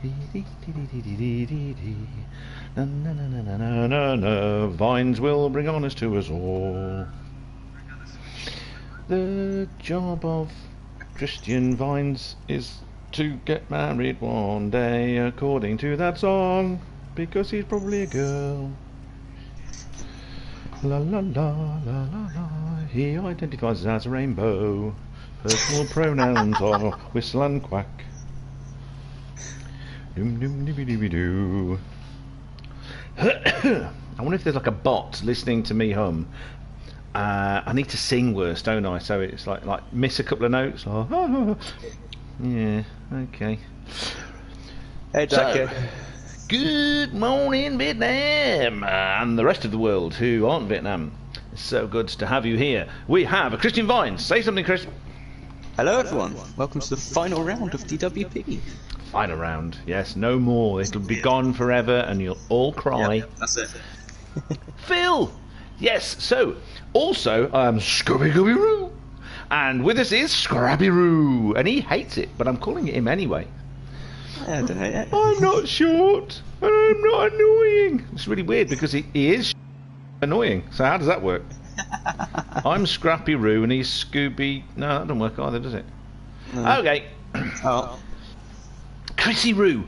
Na, na, na, na, na, na, na. Vines will bring honours to us all. The job of Christian Vines is to get married one day, according to that song, because he's probably a girl. La la la la la la. He identifies as a rainbow. Personal pronouns are whistle and quack. Doom doom dooby dooby doo. I wonder if there's like a bot listening to me hum. I need to sing worse, don't I? So it's like miss a couple of notes. Like, yeah, okay. Hey, Jackie. So, good morning, Vietnam, and the rest of the world who aren't Vietnam. It's so good to have you here. We have a Christian Vines. Say something, Chris. Hello, everyone. Welcome to the final round of DWP. Final round, yes, no more. It'll be gone forever, and you'll all cry. Yep, that's it. Phil. Yes. So, also, Scooby-Gooby-Roo, and with us is Scrappy-Roo, and he hates it, but I'm calling it him anyway. I don't hate it. I'm not short, and I'm not annoying. It's really weird because he is annoying. So how does that work? I'm Scrappy-Roo and he's Scooby. No, that doesn't work either, does it? No. Okay. Oh. Chrissy-Roo.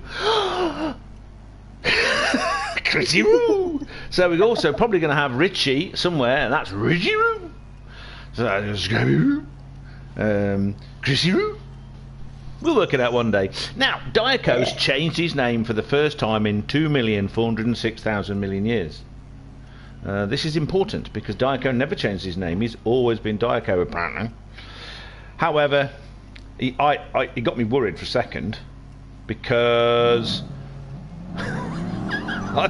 Chrissy-Roo. So we're also probably going to have Richie somewhere, and that's Richie-Roo. So that's Scrappy-Roo. Chrissy-Roo. We'll work it out one day. Now, Diaco's changed his name for the first time in 2,406,000 million years. This is important because Diaco never changed his name. He's always been Diaco, apparently. However, he got me worried for a second because I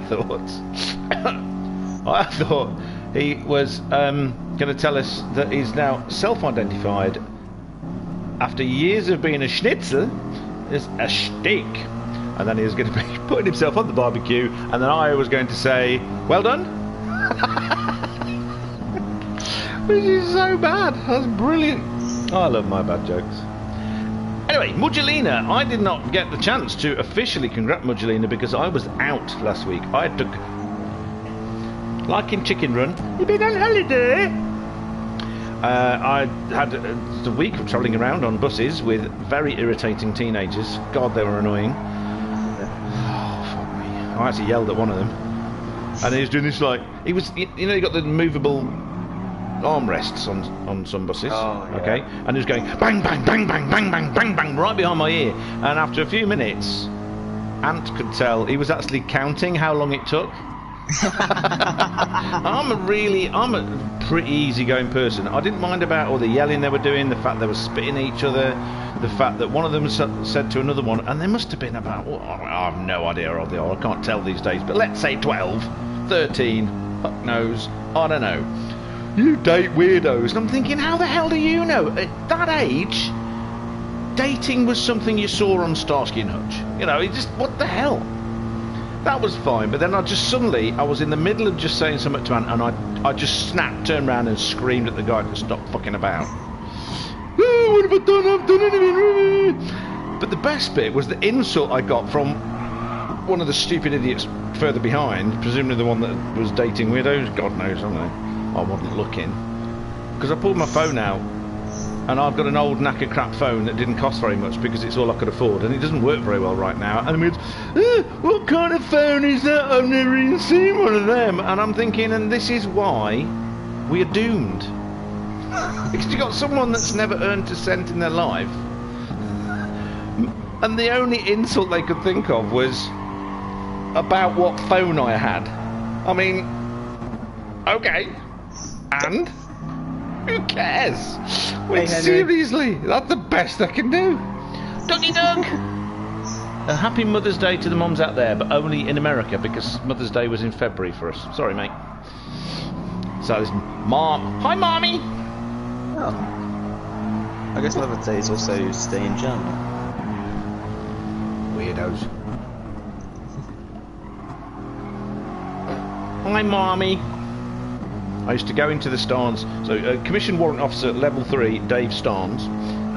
thought he was going to tell us that he's now self-identified after years of being a schnitzel as a steak, and then he was going to be putting himself on the barbecue, and then I was going to say, "Well done." Which is so bad. That's brilliant. Oh, I love my bad jokes. Anyway, Mugelina. I did not get the chance to officially congratulate Mugelina because I was out last week. I took, like in Chicken Run, you've been on holiday. I had a week of travelling around on buses with very irritating teenagers. God, they were annoying. Oh, fuck me. I actually yelled at one of them. And he was doing this like... He was... You know, you got the movable armrests on some buses. Oh, yeah. Okay? And he was going bang, bang, bang, bang, bang, bang, bang, bang, right behind my ear. And after a few minutes, Ant could tell he was actually counting how long it took. I'm a pretty easygoing person. I didn't mind about all the yelling they were doing, the fact they were spitting at each other, the fact that one of them said to another one, and there must have been about, I have no idea how they are, I can't tell these days, but let's say 12, 13, fuck knows, I don't know. You date weirdos. And I'm thinking, how the hell do you know? At that age, dating was something you saw on Starsky and Hutch. You know, it just, what the hell? That was fine, but then I was in the middle of just saying something to Ant, and I just snapped, turned around and screamed at the guy to stop fucking about. Oh, what have I done? I've done anything. But the best bit was the insult I got from one of the stupid idiots further behind, presumably the one that was dating weirdos. God knows, I don't know. I wasn't looking. Because I pulled my phone out, and I've got an old knacker crap phone that didn't cost very much because it's all I could afford, and it doesn't work very well right now. And he went, what kind of phone is that? I've never even seen one of them. And I'm thinking, and this is why we are doomed. Because you've got someone that's never earned a cent in their life, and the only insult they could think of was about what phone I had. I mean, okay, and who cares? Wait, hey, seriously, that's the best I can do. Doggy dog. A happy Mother's Day to the mums out there, but only in America because Mother's Day was in February for us. Sorry, mate. So this mom. Hi, mommy. Oh. I guess Mother's Day is also stay in Germany. Weirdos. Hi, mommy. I used to go into the Starnes, so Commission Warrant Officer Level 3, Dave Starnes,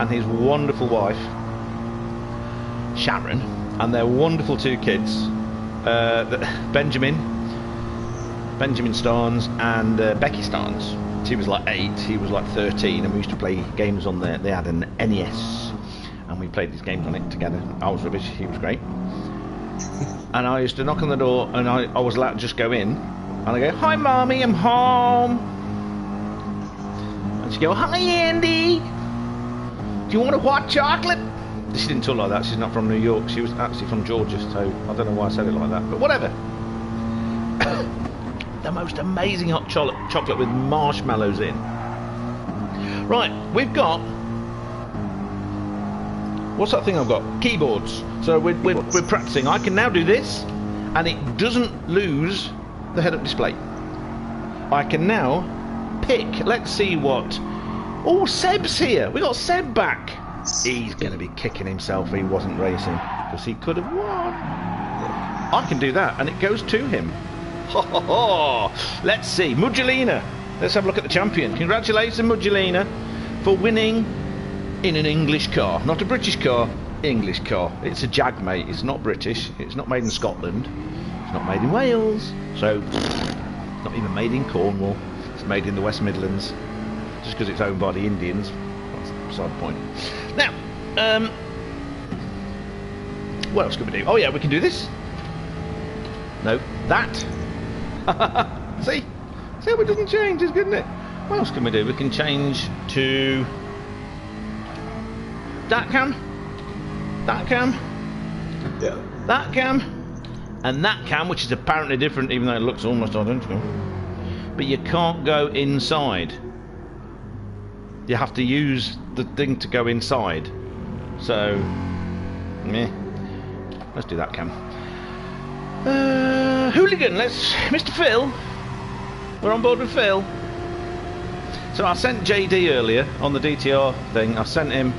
and his wonderful wife, Sharon, and they're wonderful two kids, Benjamin Starnes and Becky Starnes. She was like 8, he was like 13, and we used to play games on there. They had an NES, and we played these games on it together. I was rubbish, he was great. And I used to knock on the door, and I was allowed to just go in, and I go, "Hi, Mommy, I'm home." And she'd go, "Hi, Andy. Do you want a hot chocolate?" She didn't talk like that. She's not from New York. She was actually from Georgia, so I don't know why I said it like that. But whatever. The most amazing hot chocolate with marshmallows in. Right, we've got... What's that thing I've got? Keyboards. So we're practicing. I can now do this, and it doesn't lose the head-up display. I can now pick. Let's see what... Oh, Seb's here. We got Seb back. He's going to be kicking himself if he wasn't racing, because he could have won. I can do that, and it goes to him. Ho, ho, ho. Let's see. Mugelina. Let's have a look at the champion. Congratulations, Mugelina, for winning in an English car. Not a British car, English car. It's a Jag, mate. It's not British. It's not made in Scotland. It's not made in Wales. So, it's not even made in Cornwall. It's made in the West Midlands. Just because it's owned by the Indians. That's beside the point. Now, what else can we do? Oh yeah, we can do this. No, that. See how it doesn't change, it's good, isn't it? What else can we do? We can change to that cam, that cam, yeah, that cam, and that cam, which is apparently different, even though it looks almost identical. But you can't go inside. You have to use the thing to go inside. So, meh. Let's do that cam. Hooligan, let's... Mr. Phil. We're on board with Phil. So I sent JD earlier on the DTR thing. I sent him...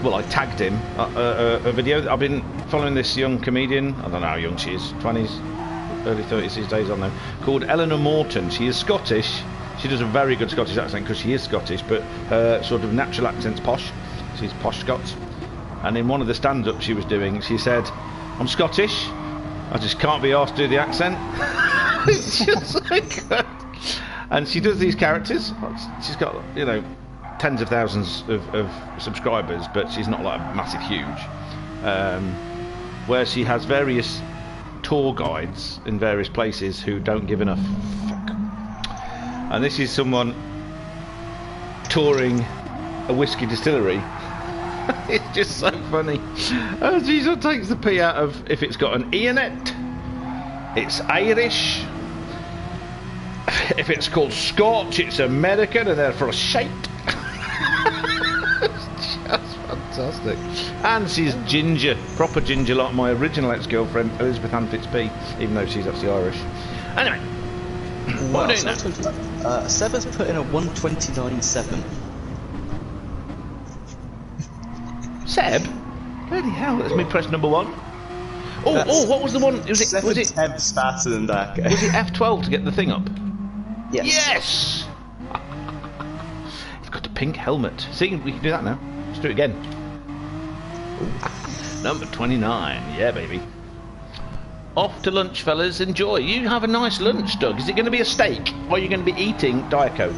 Well, I tagged him a video. I've been following this young comedian. I don't know how young she is. 20s, early 30s these days, I don't know. Called Eleanor Morton. She is Scottish. She does a very good Scottish accent because she is Scottish, but her sort of natural accent's posh. She's posh Scots. And in one of the stand-ups she was doing, she said, "I'm Scottish. I just can't be asked to do the accent." It's just so good. And she does these characters. She's got, you know, tens of thousands of subscribers, but she's not like massive huge. Where she has various tour guides in various places who don't give enough fuck. And this is someone touring a whiskey distillery. It's just so funny. She sort of takes the P out of if it's got an E in it, it's Irish. If it's called Scotch, it's American, and therefore shite. It's just fantastic. And she's ginger, proper ginger, like my original ex-girlfriend Elizabeth Ann Fitzbee, even though she's actually Irish. Anyway, what are we doing now? Seb has put in a 129.7. Seb? Bloody hell, that's me press number 1. Oh, what was the one? Was it Seb's faster than that guy. Was it F12 to get the thing up? Yes. Yes! He's got a pink helmet. See, we can do that now. Let's do it again. Number 29. Yeah, baby. Off to lunch, fellas. Enjoy. You have a nice lunch, Doug. Is it going to be a steak? Or are you going to be eating Diet Coke?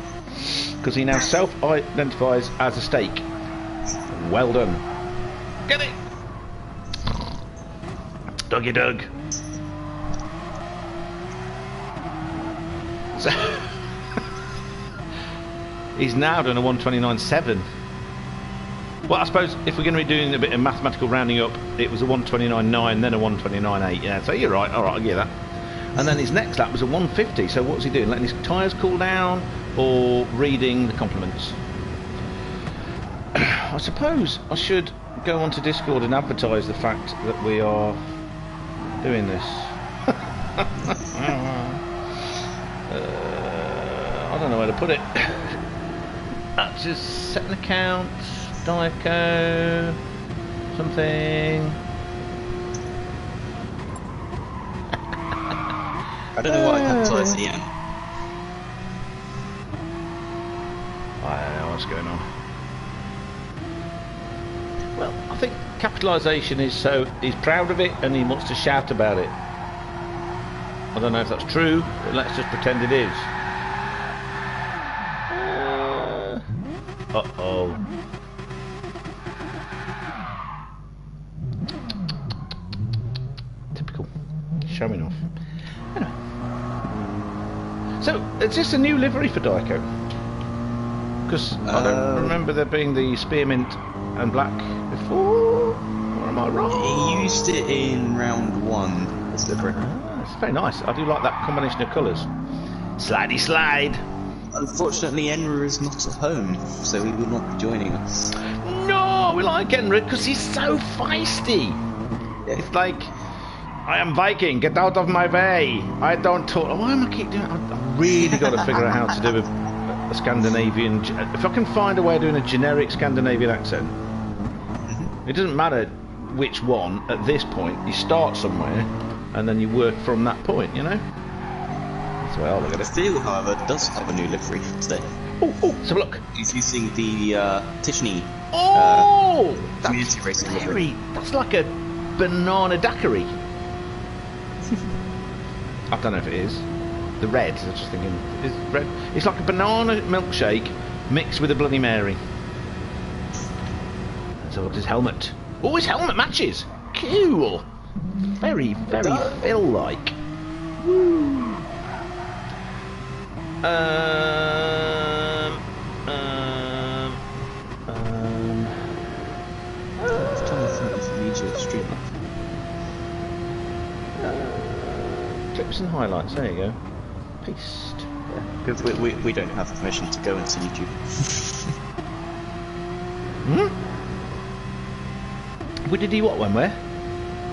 Because he now self-identifies as a steak. Well done. Get it! Doggy Doug. So he's now done a 129.7. Well, I suppose if we're going to be doing a bit of mathematical rounding up, it was a 129.9, then a 129.8. Yeah, so you're right. All right, I'll give that. And then his next lap was a 150. So what's he doing? Letting his tyres cool down or reading the compliments? I suppose I should go onto Discord and advertise the fact that we are doing this. I don't know where to put it. That's just set an account, Dico, something. I don't know what I capitalised the end. I don't know what's going on. Well, I think capitalisation is so he's proud of it and he wants to shout about it. I don't know if that's true, but let's just pretend it is. Uh-oh. Typical. Showing off. Anyway. So, is this a new livery for Dico? Because I don't remember there being the spearmint and black before. Or am I wrong? He used it in round 1, this livery. It's very nice. I do like that combination of colours. Slidey slide. Unfortunately, Enra is not at home, so he will not be joining us. No, we like Enra because he's so feisty. Yeah. It's like, I am Viking, get out of my way. I don't talk. Why am I keep doing it? I've really got to figure out how to do a Scandinavian. If I can find a way of doing a generic Scandinavian accent, it doesn't matter which one at this point. You start somewhere and then you work from that point, you know? That's the way I look at it. The field, however, does have a new livery today. Oh, let's have a look. He's using the Tishny community racing livery. That's like a banana daiquiri. I don't know if it is. The red, I was just thinking, is red? It's like a banana milkshake mixed with a Bloody Mary. So what's his helmet? Oh, his helmet matches! Cool! Very, very Phil-like. Woo! Clips and highlights, there you go. Paste. Yeah, because we don't have permission to go into YouTube. We did what, when, where?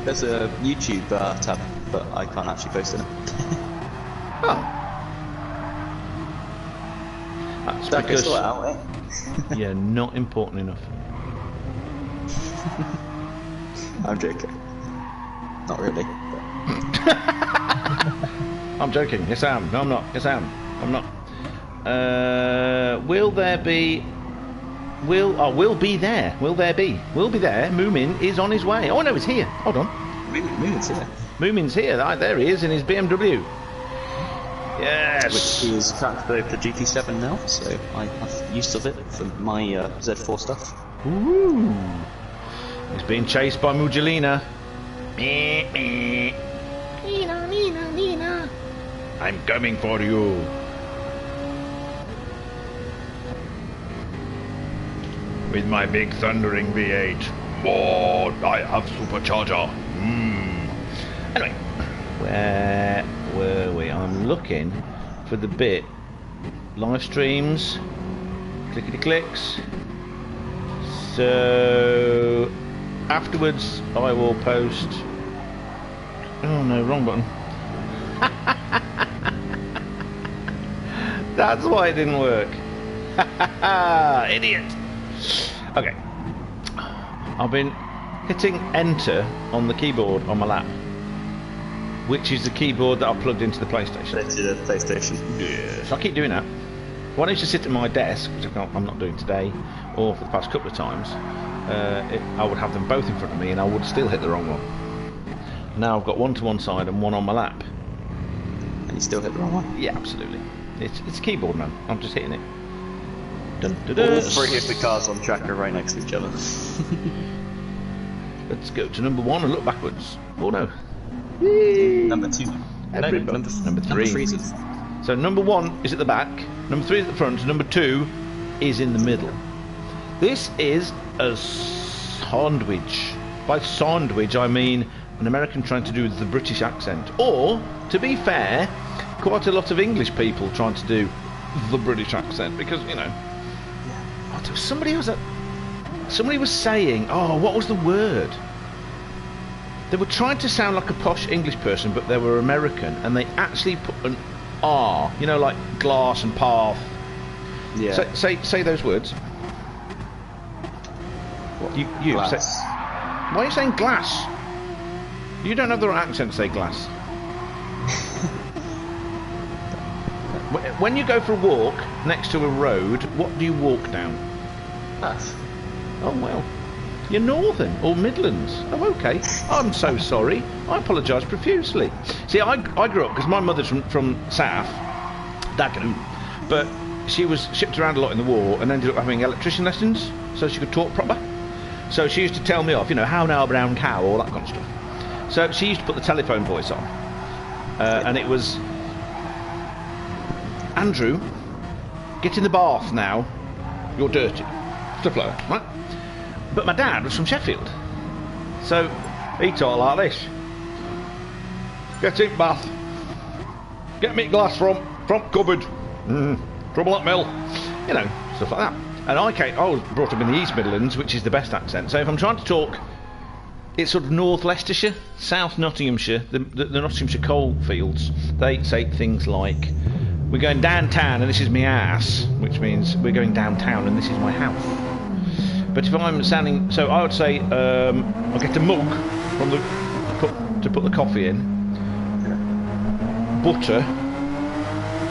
There's a YouTube tab, but I can't actually post in it. Oh. That's That because sort it out, eh? you're not important enough. I'm joking. Not really. I'm joking. Yes, I am. No, I'm not. Yes, I am. I'm not. Will there be? Will be there. Will there be? Will be there. Moomin is on his way. Oh no, he's here. Hold on. Moomin's here. Moomin's here. There he is in his BMW. Yes. Which is cracked over the GT7 now, so I have use of it for my Z4 stuff. Ooh. He's being chased by Mugelina. Nina. I'm coming for you. With my big thundering V8. Oh, I have supercharger. Anyway, where were we? I'm looking for the bit. Live streams. Clickety clicks. So afterwards I will post. Oh no, wrong button. That's why it didn't work. Idiot. Okay. I've been hitting enter on the keyboard on my lap, which is the keyboard that I plugged into the PlayStation. Into the PlayStation. Yeah. So I keep doing that. Why don't you sit at my desk, which I'm not doing today, or for the past couple of times, I would have them both in front of me and I would still hit the wrong one. Now I've got one to one side and one on my lap. And you still hit the wrong one? Yeah, absolutely. It's keyboard, man. I'm just hitting it. Dun, dun, All dun. three of the cars on track are right next to each other. Let's go to number one and look backwards. Oh no. Number two. Everybody. No, Number number three. three is it. So number one is at the back, number three is at the front, number two is in the middle. This is a sandwich. By sandwich I mean an American trying to do the British accent. Or, to be fair, quite a lot of English people trying to do the British accent. Because, you know, somebody was saying, oh, what was the word? They were trying to sound like a posh English person, but they were American, and they actually put an R, you know, like glass and path. Yeah. Say those words. What? You Glass. say. Why are you saying glass? You don't have the right accent to say glass. When you go for a walk next to a road, what do you walk down? Path. Oh well. You're Northern or Midlands. Oh, okay. I'm so sorry. I apologise profusely. See, I grew up, because my mother's from South, Dagenham, but she was shipped around a lot in the war and ended up having electrician lessons so she could talk proper. So she used to tell me off, you know, how now brown cow, all that kind of stuff. So she used to put the telephone voice on. And it was, Andrew, get in the bath now, you're dirty. Stuff like that, right? But my dad was from Sheffield. So he talked like this. Get in bath. Get me glass from cupboard. Trouble at mill. You know, stuff like that. And I was brought up in the East Midlands, which is the best accent. So if I'm trying to talk, it's sort of North Leicestershire, South Nottinghamshire, the Nottinghamshire coalfields. They say things like, we're going downtown and this is my ass, which means we're going downtown and this is my house. But if I'm sounding, so I would say, I'll get a mug from to put the coffee in, butter,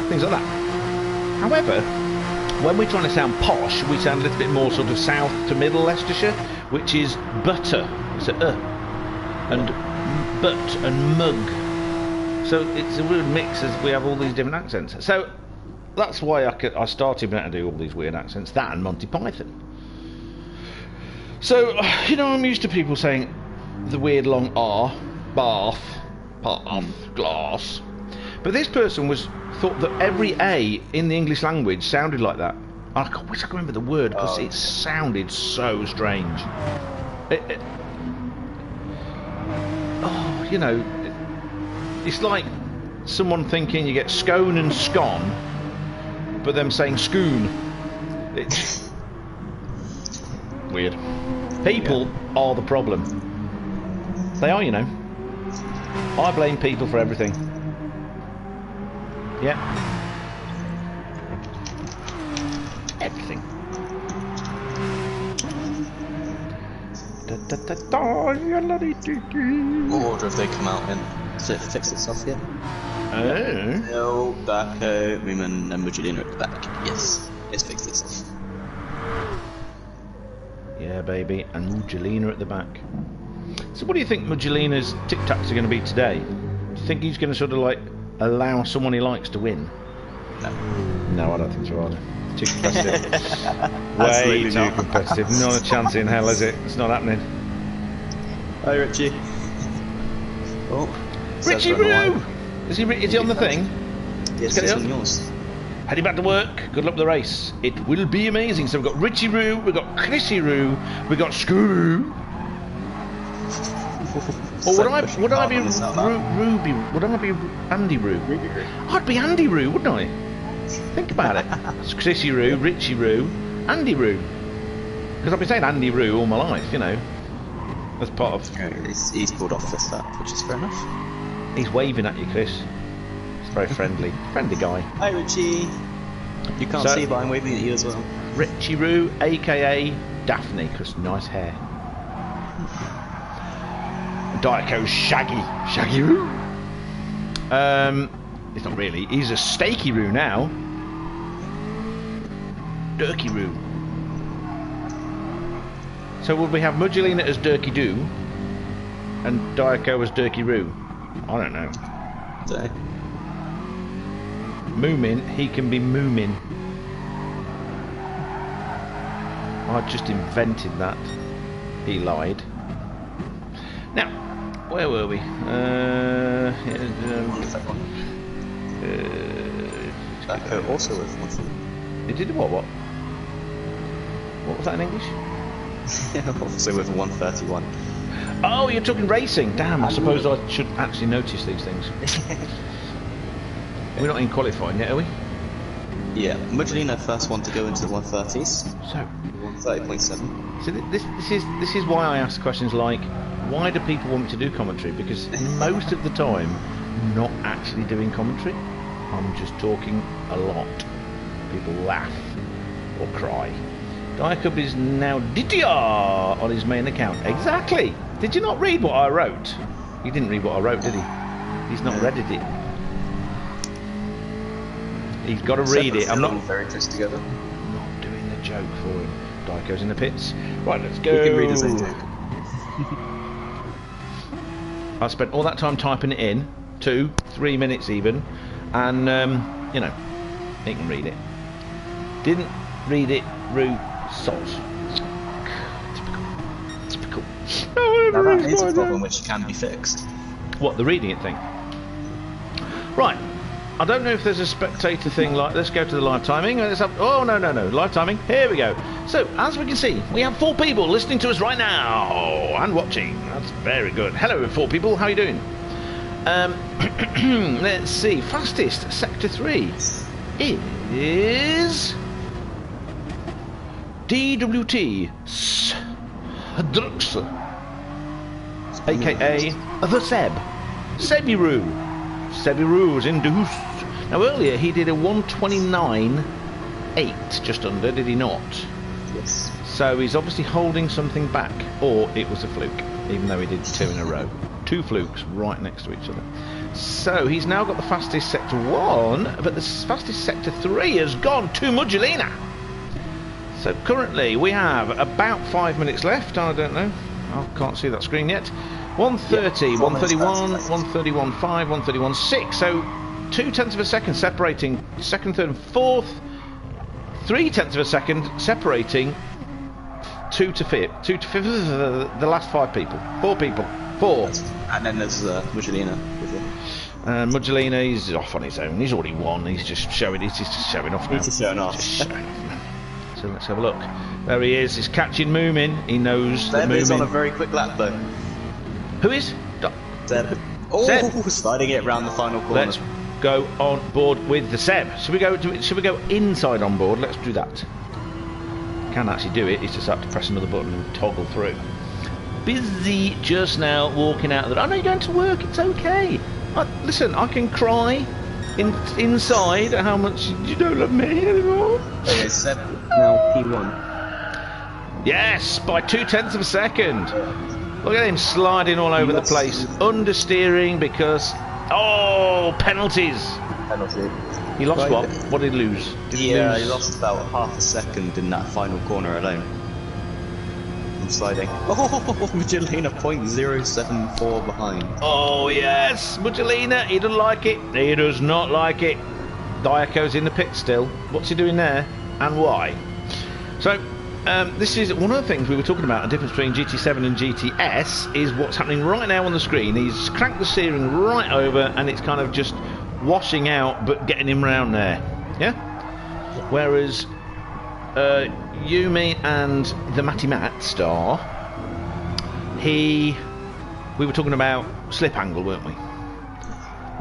things like that. However, when we're trying to sound posh, we sound a little bit more sort of south to middle Leicestershire, which is butter. It's a and butt and mug. So it's a weird mix as we have all these different accents. So that's why I started being able to do all these weird accents. That and Monty Python. So, you know, I'm used to people saying the weird long R, bath, glass. But this person thought that every A in the English language sounded like that. I wish I could remember the word, because it sounded so strange. You know, it's like someone thinking you get scone and scone, but them saying schoon. It's weird. People are the problem. They are, you know. I blame people for everything. Yeah. Everything. Order have they come out in? Does it fix itself yet? Oh. No, Baco, Moomin and Mugelina at the back. Yes, it's fixed itself. Yeah, baby, and Mugelina at the back. So what do you think Mugelina's tic-tacs are going to be today? Do you think he's going to sort of like allow someone he likes to win? No, I don't think so either. Too competitive. Way too competitive. Not a chance in hell, is it? It's not happening. Hi, Richie. Oh, Richie Roo! Is he on the thing? Yes, it's on yours. Heading back to work. Good luck with the race. It will be amazing. So we've got Richie Roo, we've got Chrissy Roo, we've got Scoo. Or would I be Ruby? Would I be Andy Roo? I'd be Andy Roo, wouldn't I? Think about it. It's Chrissy Roo, Richie Roo, Andy Roo. Because I've been saying Andy Roo all my life, you know. As part of. He's pulled off this that, which is fair enough. He's waving at you, Chris. He's very friendly. Friendly guy. Hi, Richie. You can't see, but I'm waving at you as well. Richie Roo, aka Daphne, because nice hair. Diaco's Shaggy Roo. It's not really. He's a Steaky Roo now. Durky Roo. So will we have Mugelina as Durky Doo and Diaco as Durky Roo? I don't know. Moomin, he can be Moomin. I just invented that. He lied. Now, where were we? Also with one. It did what? What was that in English? Also with 131. Oh, you're talking racing. Damn, I suppose I should actually notice these things. We're not in qualifying yet, are we? Yeah, Mugelina first one to go into the 130s. So 130.7. So this is why I ask questions like, why do people want me to do commentary? Because most of the time, I'm not actually doing commentary. I'm just talking a lot. People laugh or cry. Diacup is now DTR on his main account. Exactly. Did you not read what I wrote? He didn't read what I wrote, did he? He's not read it. He's got to read it. I'm not very close together. not doing the joke for him. Dico's in the pits. Right, let's go. You can read as I do. I spent all that time typing it in, 2-3 minutes even, and you know, he can read it. Didn't read it, Rue soz. Typical. Now that is a problem which can be fixed. What, the reading it thing? Right. I don't know if there's a spectator thing like. Let's go to the live timing. Let's have, oh no, live timing. Here we go. So as we can see, we have 4 people listening to us right now and watching. That's very good. Hello, 4 people. How are you doing? Let's see. Fastest sector 3 is DWP Drux, aka the Seb. Sebiru is in deuce. Now earlier he did a 129.8, just under, did he not? Yes. So he's obviously holding something back, or it was a fluke, even though he did 2 in a row. 2 flukes right next to each other. So he's now got the fastest sector 1, but the fastest sector 3 has gone to Mugelina. So currently we have about 5 minutes left. I don't know, I can't see that screen yet. 130, 131, 131.5, 131.6. So 0.2 of a second separating second, third, and fourth. 0.3 of a second separating 2 to 5th. 2 to 5th. The last 5 people. 4 people. 4. And then there's Mugelina. Mugelina, he's off on his own. He's already won. He's just showing. He's just showing off now. He's just showing off. So let's have a look. There he is. He's catching Moomin. He knows that Moomin. He's on a very quick lap though. Who is? Seb. Oh, Seb. sliding it around the final corner. Let's go on board with the Seb. Should we go inside on board? Let's do that. Can actually do it. It's just have to press another button and toggle through. Busy just now walking out of the. I know you're going to work. It's okay. Listen, I can cry inside how much you don't love me anymore. Okay, Seb now P1. Yes, by 0.2 of a second. Look at him sliding all over the place, understeering because penalties. Penalty. He lost what? What did he lose? He lost about half a second in that final corner alone. I'm sliding. Oh, Mugelina 0.074 behind. Oh yes, Mugelina. He doesn't like it. He does not like it. Diaco's in the pit still. What's he doing there, and why? So. This is one of the things we were talking about. The difference between GT7 and GTS is what's happening right now on the screen. He's cranked the steering right over, and it's kind of just washing out, but getting him round there. Yeah. Whereas Yumi and the Matty Matt star, we were talking about slip angle, weren't we?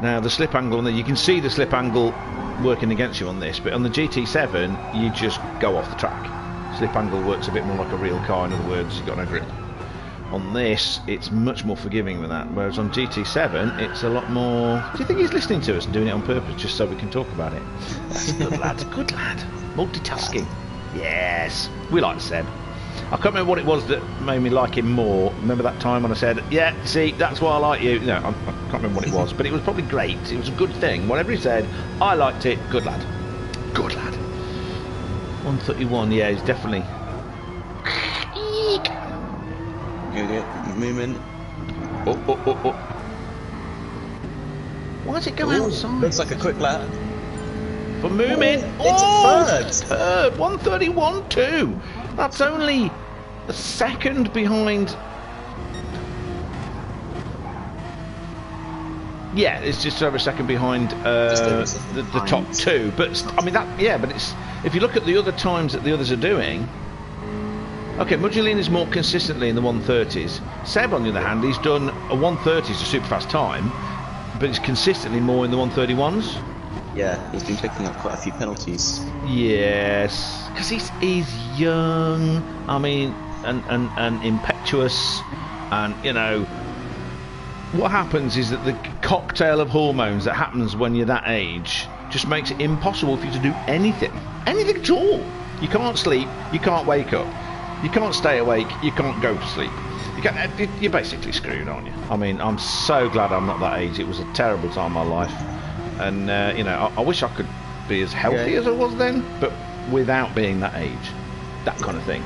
Now the slip angle, and you can see the slip angle working against you on this, but on the GT7 you just go off the track. Slip angle works a bit more like a real car, in other words, you've got no grip. On this, it's much more forgiving than that, whereas on GT7, it's a lot more... Do you think he's listening to us and doing it on purpose, just so we can talk about it? That's good lad, good lad. Multitasking. Yes, we like Seb. I can't remember what it was that made me like him more. Remember that time when I said, yeah, see, that's why I like you? No, I can't remember what it was, but it was probably great. It was a good thing. Whatever he said, I liked it. Good lad. Good lad. 131, yeah, he's definitely. Good movement. Oh. Why does it go outside? Looks like a quick lap. For Moomin. It's third. 131.2. That's only a second behind. Yeah, it's just over a second behind the top 2. But I mean that. Yeah, but it's. If you look at the other times that the others are doing, okay, Mugelina is more consistently in the 130s. Seb, on the other hand, he's done a 130s, a super fast time, but he's consistently more in the 131s. Yeah, he's been picking up quite a few penalties. Yes, because he's young. I mean, and impetuous, and you know. What happens is that the cocktail of hormones that happens when you're that age just makes it impossible for you to do anything at all. You can't sleep, you can't wake up, you can't stay awake, you can't go to sleep. You're basically screwed, aren't you? I mean, I'm so glad I'm not that age. It was a terrible time in my life, and you know, I wish I could be as healthy as I was then, but without being that age, that kind of thing.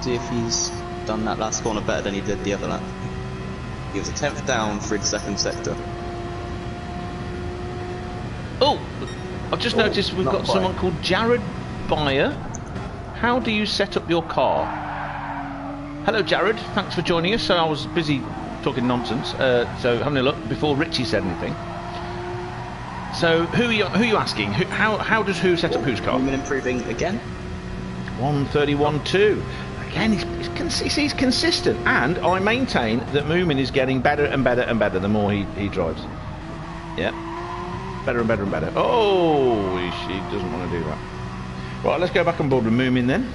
see if he's done that last corner better than he did the other lap. He was a 10th down through the second sector. Oh, I've just noticed we've got someone called Jared Byer. How do you set up your car? Hello, Jared. Thanks for joining us. So I was busy talking nonsense. So having a look before Richie said anything. So who are you asking? How does who set up whose car? Moomin improving again. 131.2. Again, he's consistent, and I maintain that Moomin is getting better and better and better the more he drives. Yeah, better and better and better. Oh, she doesn't want to do that. Right, let's go back on board with Moomin then.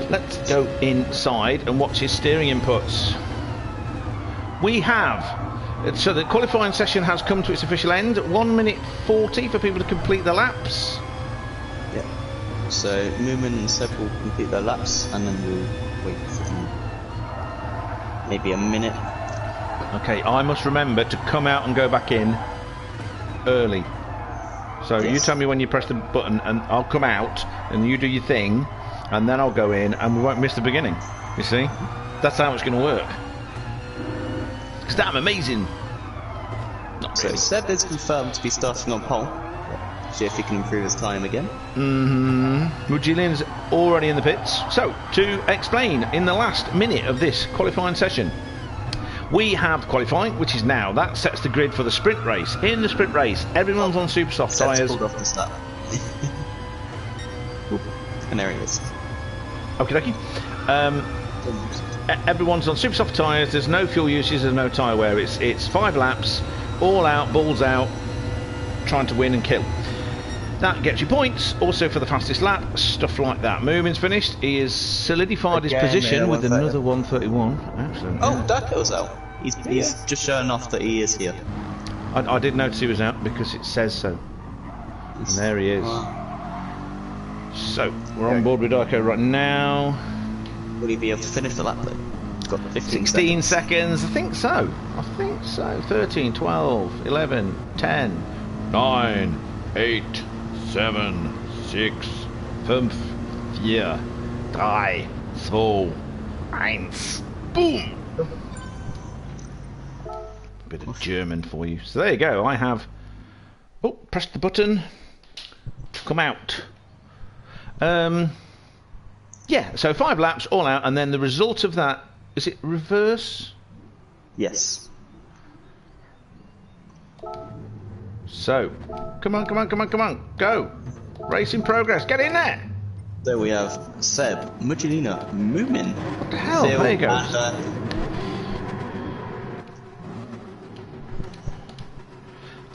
Let's go inside and watch his steering inputs. We have. So the qualifying session has come to its official end. 1 minute 40 for people to complete the laps. Yeah. So Moomin and Seb will complete their laps, and then we'll wait for them. Maybe a minute. Okay, I must remember to come out and go back in early. So yes. You tell me when you press the button, and I'll come out, and you do your thing, and then I'll go in, and we won't miss the beginning. You see? That's how it's going to work. Because I'm amazing. Not so really. Seb is confirmed to be starting on pole. See if he can improve his time again. Mugelina's already in the pits. So, to explain, in the last minute of this qualifying session, we have qualifying, which is now. That sets the grid for the sprint race. In the sprint race, everyone's on super soft tyres. Pulled off the start. And there he is. Okie dokie. Everyone's on super soft tyres. There's no fuel usage. There's no tyre wear. It's 5 laps, all out, balls out, trying to win and kill. That gets you points. Also for the fastest lap, stuff like that. Moomin's finished. He has solidified his position with another 131. Excellent. Oh, Darko's out. He's just showing off that he is here. I did notice he was out because it says so. And there he is. So we're on board with Darko right now. Will he be able to finish the lap then? He's got 16 seconds. I think so. 13, 12, 11, 10, 9, 8, 7, 6, 5, 4, 3, 2, 1. Boom! Bit of German for you. So there you go. I have... Oh, pressed the button. Come out. Yeah, so 5 laps, all out, and then the result of that... Is it reverse? Yes. So, come on, go! Race in progress, get in there! There we have Seb, Mugelina, Moomin. What the hell? There you go.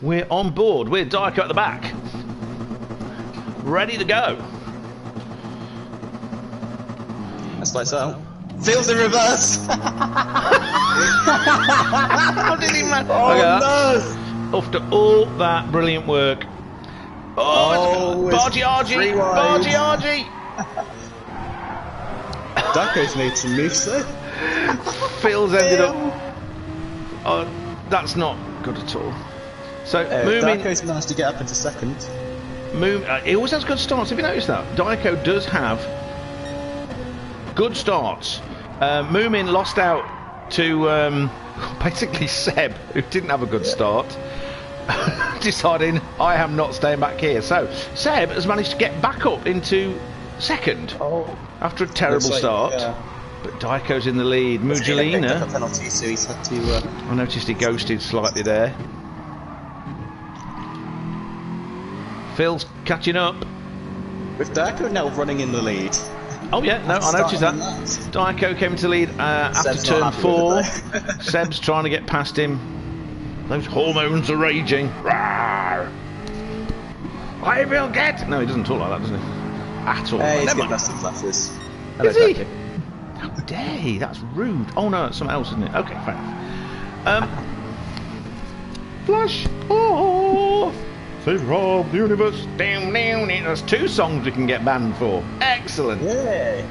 We're on board with Darko at the back. Ready to go. That's like so. Feels in reverse! How did he manage? Oh no! After all that brilliant work. Oh, Bargy Argy! Darko's made some moves though. Phil's ended up... Oh, that's not good at all. So, Darko's managed to get up into second. He always has good starts, have you noticed that? Darko does have good starts. Moomin lost out to basically Seb, who didn't have a good start. Deciding I am not staying back here. So Seb has managed to get back up into second after a terrible start. But Darko's in the lead. Mugelina. A penalty, so he's had to. I noticed he ghosted slightly there. Phil's catching up. With Darko now running in the lead. Oh yeah, no, I noticed that. Darko came to lead after turn 4. Seb's trying to get past him. Those hormones are raging. Rawr. I will get... No, he doesn't talk like that, does he? At all. Hey, he's getting best in classes. Is he? How dare he? That's rude. Oh no, it's something else, isn't it? Okay, fair enough. Flash. Oh. Savior of the universe. Damn. There's 2 songs we can get banned for. Excellent. Yeah.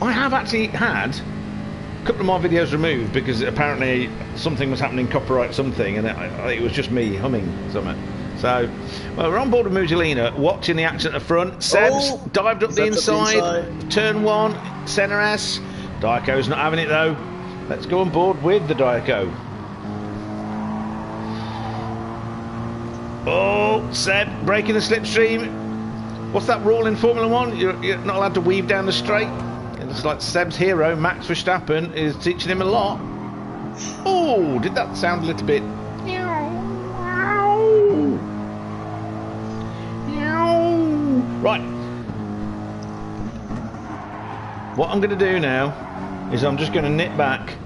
I have actually had a couple of my videos removed because apparently something was happening, copyright something, and it was just me humming something. So, well, we're on board with Mugelina, watching the action at the front. Seb's dived up the inside. Turn 1, Senna S. Diaco's not having it though. Let's go on board with the Diaco. Oh, Seb breaking the slipstream. What's that rule in Formula 1? You're not allowed to weave down the straight. It looks like Seb's hero, Max Verstappen, is teaching him a lot. Oh, did that sound a little bit... Right. What I'm going to do now is I'm just going to nip back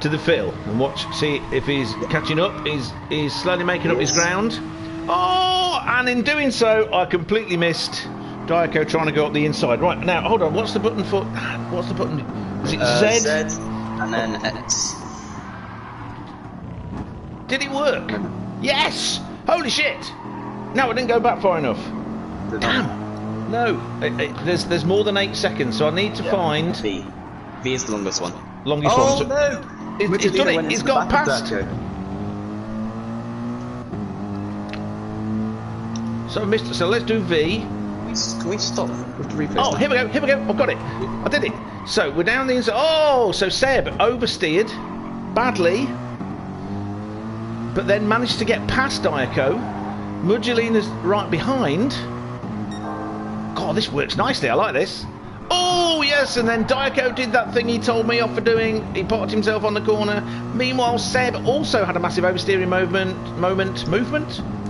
to the fill and watch, see if he's catching up. He's slowly making up his ground. Oh, and in doing so, I completely missed Diaco trying to go up the inside. Right, now, hold on. What's the button for... What's the button? Is it Z? Z and then X. Did it work? Yes! Holy shit! No, I didn't go back far enough. Damn! No, there's more than 8 seconds, so I need to find... V. V is the longest one. Longest one. So No! He's done it. He's got past. So I missed it. So let's do V. Can we stop with the replay? Oh, here we go. Here we go. I've got it. I did it. So we're down the inside. Oh, so Seb oversteered badly, but then managed to get past Diaco. Mugelina's right behind. God, this works nicely. I like this. Oh, yes, and then Diaco did that thing he told me off for doing. He parked himself on the corner. Meanwhile, Seb also had a massive oversteering movement.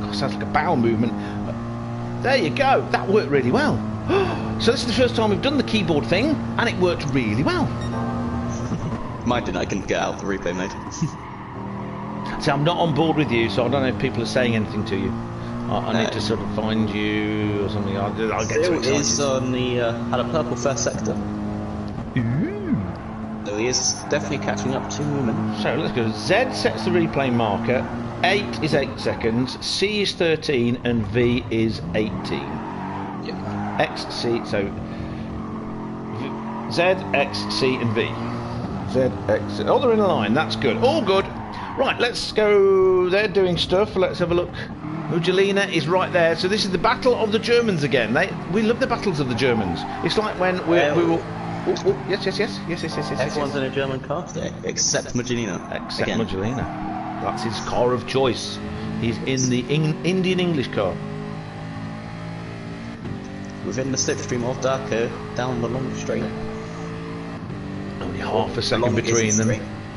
God, sounds like a bowel movement. There you go. That worked really well. So this is the first time we've done the keyboard thing, and it worked really well. Mine didn't. I couldn't get out the replay mode. See, I'm not on board with you, so I don't know if people are saying anything to you. I need to sort of find you or something. I'll get too excited. Is on the at a purple first sector. Ooh. So he is definitely catching up to Newman. So let's go. Z sets the replay marker. 8 is 8 seconds. C is 13, and V is 18. Yeah. X, C. So Z, X, C, and V. Z, X. Oh, they're in a line. That's good. All good. Right. Let's go. They're doing stuff. Let's have a look. Mugelina is right there. So this is the battle of the Germans again. We love the battles of the Germans. It's like when we were... Yes. Everyone's in a German car today, except Mugelina. Except Mugelina. That's his car of choice. He's in the Indian English car. Within the slipstream of Diaco, down the long straight. Only half a second between them.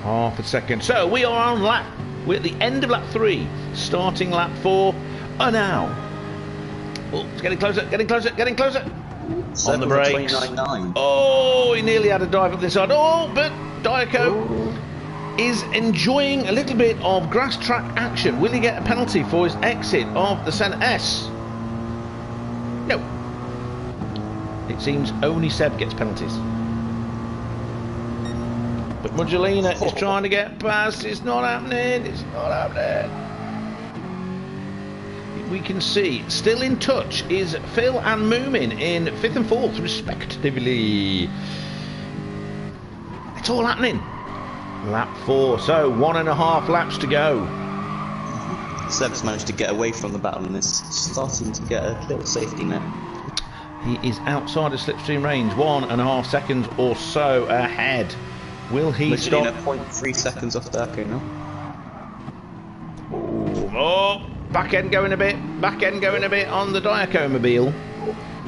Half a second. So we are on lap. We're at the end of lap 3, starting lap 4. Oh, now. Oh, it's getting closer, getting closer. On the brakes. Oh, he nearly had a dive up this side. Oh, but Diaco is enjoying a little bit of grass track action. Will he get a penalty for his exit of the Senna S? No. It seems only Seb gets penalties. But Mugelina is trying to get past. It's not happening. We can see, still in touch is Phil and Moomin in 5th and 4th respectively. It's all happening. Lap 4, so 1.5 laps to go. Seb's managed to get away from the battle and is starting to get a little safety net. He is outside of slipstream range, 1.5 seconds or so ahead. Will he stop? 0.3 seconds off Diaco now. Oh, back end going a bit on the Diaco mobile.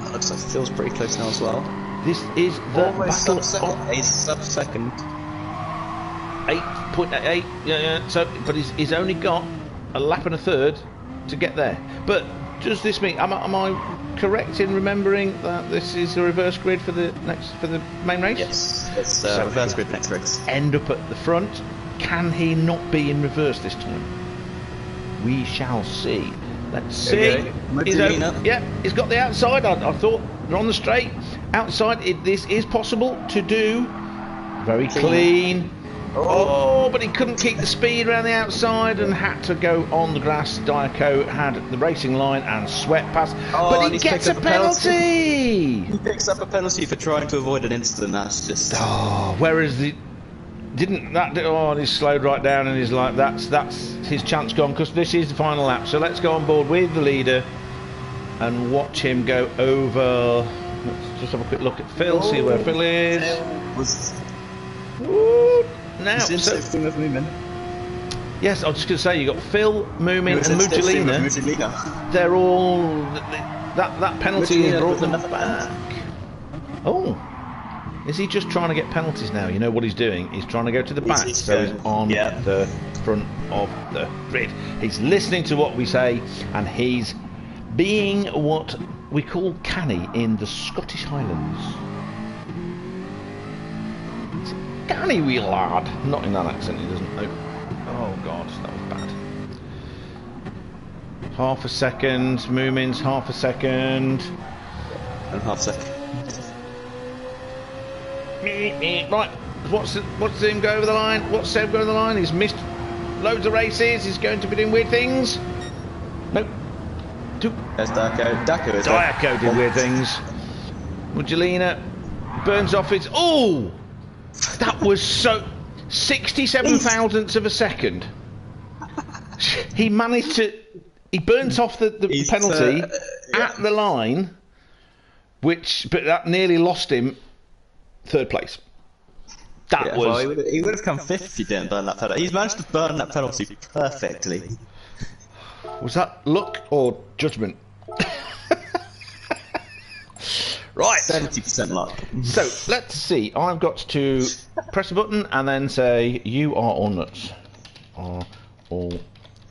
That looks like it feels pretty close now as well. This is the battle of... He's sub-second. 8.8, yeah. So, but he's only got a lap and a third to get there. But does this mean, am I correct in remembering that this is a reverse grid for the main race? Yes, it's so reverse grid next race. End up at the front. Can he not be in reverse this time? We shall see. Let's see. He's got the outside. I thought they're on the straight. Outside, this is possible to do. Very clean. Oh, but he couldn't keep the speed around the outside and had to go on the grass. Diaco had the racing line and swept past. But he gets a penalty! He picks up a penalty for trying to avoid an incident. That's just... Oh, whereas the Didn't that? Oh, he's slowed right down, and he's like, that's his chance gone, because this is the final lap. So let's go on board with the leader and watch him go over. Let's just have a quick look at Phil, see where Phil is. Ooh, now, so, yes, I was just going to say, you got Phil, Moomin, and Mugelina. They're all that penalty has brought them back. Oh. Is he just trying to get penalties now? You know what he's doing? He's trying to go to the back, so he's on the front of the grid. He's listening to what we say, and he's being what we call canny in the Scottish Highlands. It's canny, wee lad. Not in that accent, he doesn't know. Oh, God, that was bad. Half a second. Moomin's half a second. And half a second. Right, what's him go over the line? What's Seb go over the line? He's missed loads of races. He's going to be doing weird things. Nope. There's Darko. Darko did weird things. Mugelina burns off his. Oh, that was so 67 thousandths of a second. He managed to. He burnt off the penalty at the line, but that nearly lost him. Third place. That was. Well, he would have come fifth if he didn't burn that penalty. He's managed to burn that penalty perfectly. Was that luck or judgment? Right. 70% luck. So let's see. I've got to press a button and then say, "You are all nuts." Are all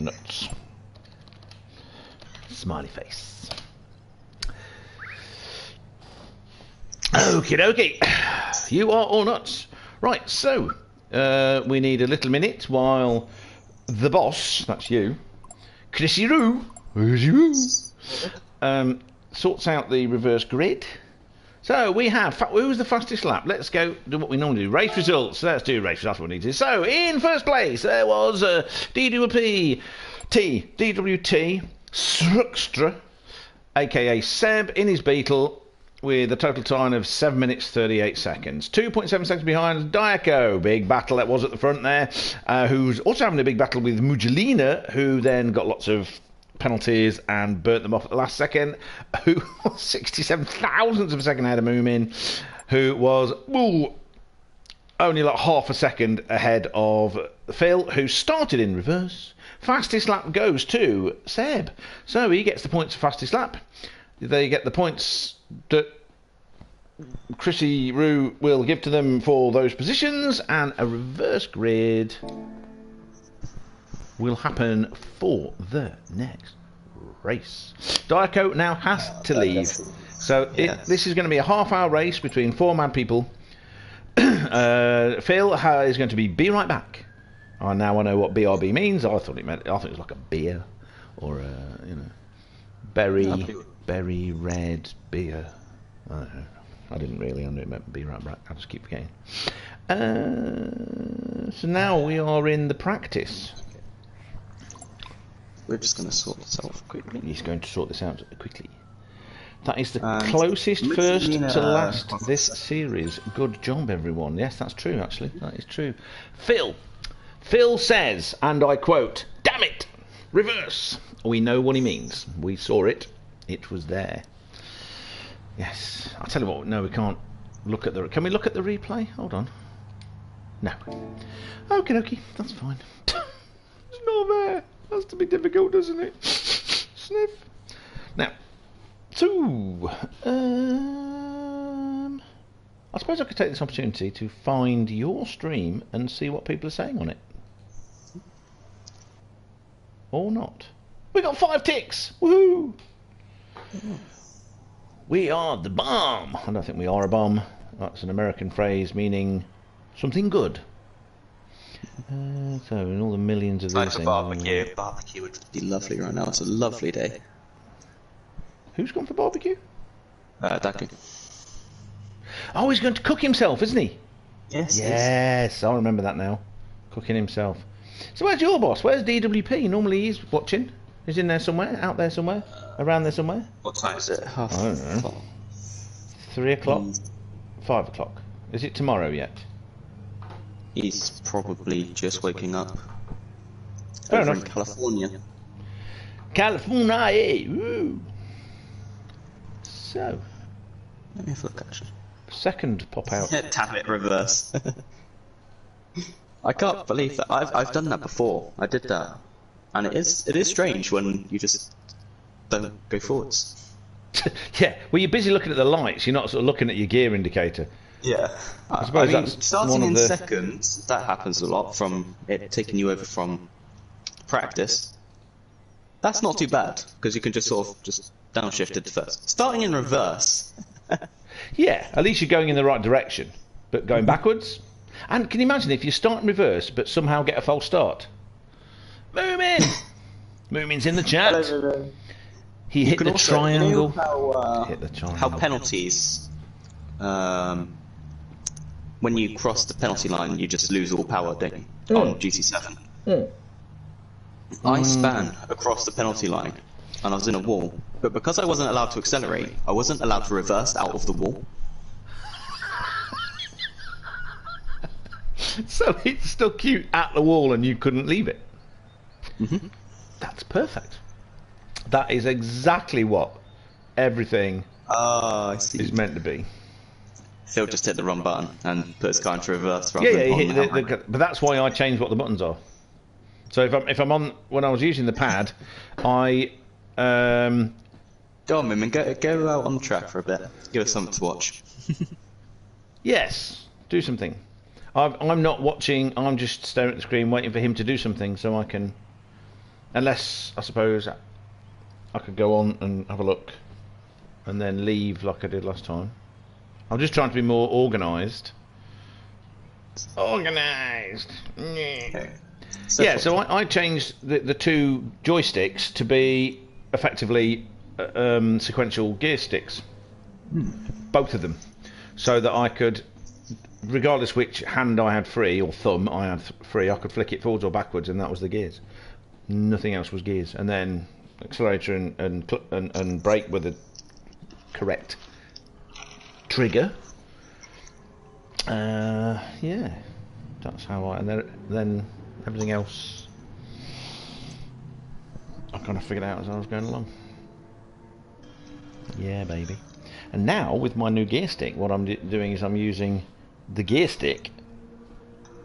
nuts. Smiley face. Okie dokie. You are all nuts. Right, so we need a little minute while the boss, that's you, Chrissy Roo, sorts out the reverse grid. So we have, who's the fastest lap? Let's go do what we normally do. Race results. Let's do race results. That's what we need to do. So in first place there was DWP Strukstra, aka Seb, in his Beetle, with a total time of 7 minutes 38 seconds. 2.7 seconds behind Darko. Big battle that was at the front there, who's also having a big battle with Mugelina, who then got lots of penalties and burnt them off at the last second, who was 67 thousandths of a second ahead of Moomin, who was only like half a second ahead of Phil, who started in reverse. Fastest lap goes to Seb, so he gets the points for fastest lap. They get the points that Chrissy Roo will give to them for those positions, and a reverse grid will happen for the next race. Darko now has to leave, so this is going to be a half-hour race between four mad people. Phil is going to be right back. Now I know what BRB means. I thought it was like a beer or berry red beer. I don't know. I didn't really. I knew it meant be right back. I just keep forgetting. So now we are in the practice. We're just going to sort this out quickly. He's going to sort this out quickly. That is the closest first to last this series. Good job, everyone. Yes, that's true, actually. That is true. Phil says, and I quote, "Damn it! Reverse!" We know what he means. We saw it. It was there. Yes. I'll tell you what, no, we can't look at the... Can we look at the replay? Hold on. No. Okie dokie, that's fine. It's not there. That's to be difficult, doesn't it? Sniff. Now, so... I suppose I could take this opportunity to find your stream and see what people are saying on it. Or not. We got 5 ticks! Woohoo! We are the bomb. I don't think we are a bomb. That's an American phrase meaning something good. So in all the millions of these things... barbecue. Barbecue would be lovely right now. It's a lovely day. Who's gone for barbecue? Daku. Oh, he's going to cook himself, isn't he? Yes. Yes, I remember that now. Cooking himself. So where's your boss? Where's DWP? Normally he's watching. He's in there somewhere, out there somewhere, around there somewhere. What time is it? I don't know. 3 o'clock? 5 o'clock. Is it tomorrow yet? He's probably just waking up. Fair over enough. in California. California! Woo. So, Let me have a look, actually. second pop out. Tap it reverse. I can't believe that. I've done that before. I did that, and it is strange when you just don't go forwards. Yeah, well, you're busy looking at the lights. You're not sort of looking at your gear indicator. Yeah, I suppose mean, that's starting one of in the- seconds, that happens a lot from it taking you over from practice. That's not too bad because you can just sort of just downshift it first. Starting in reverse. Yeah, at least you're going in the right direction, but going backwards. And can you imagine if you start in reverse, but somehow get a false start? Moomin! Moomin's in the chat. He hit the triangle. Hit the triangle. How penalties, when you cross the penalty line, you just lose all power, don't you? On GT7. I span across the penalty line, and I was in a wall. But because I wasn't allowed to accelerate, I wasn't allowed to reverse out of the wall. So it stuck you at the wall and you couldn't leave it. Mm-hmm. That's perfect. That is exactly what everything I see. is meant to be. Phil just hit the wrong button and put his car into reverse rather Yeah, than he on hit the the, handbrake. but that's why I changed what the buttons are. So if I'm on, when I was using the pad, I Go on, Mimmin, go out on the track for a bit. Give us something to watch. yes, do something. I'm not watching. I'm just staring at the screen, waiting for him to do something, so I can. Unless I suppose I could go on and have a look, and then leave like I did last time. I'm just trying to be more organised. Organised. Okay. Yeah, so I changed the two joysticks to be effectively sequential gear sticks. Both of them. So that I could, regardless which hand I had free, or thumb I had free, I could flick it forwards or backwards, and that was the gears. Nothing else was gears. And then accelerator and brake were the correct trigger. Yeah, that's how I. And then everything else, I kind of figured out as I was going along. Yeah, baby. And now with my new gear stick, what I'm doing is I'm using the gear stick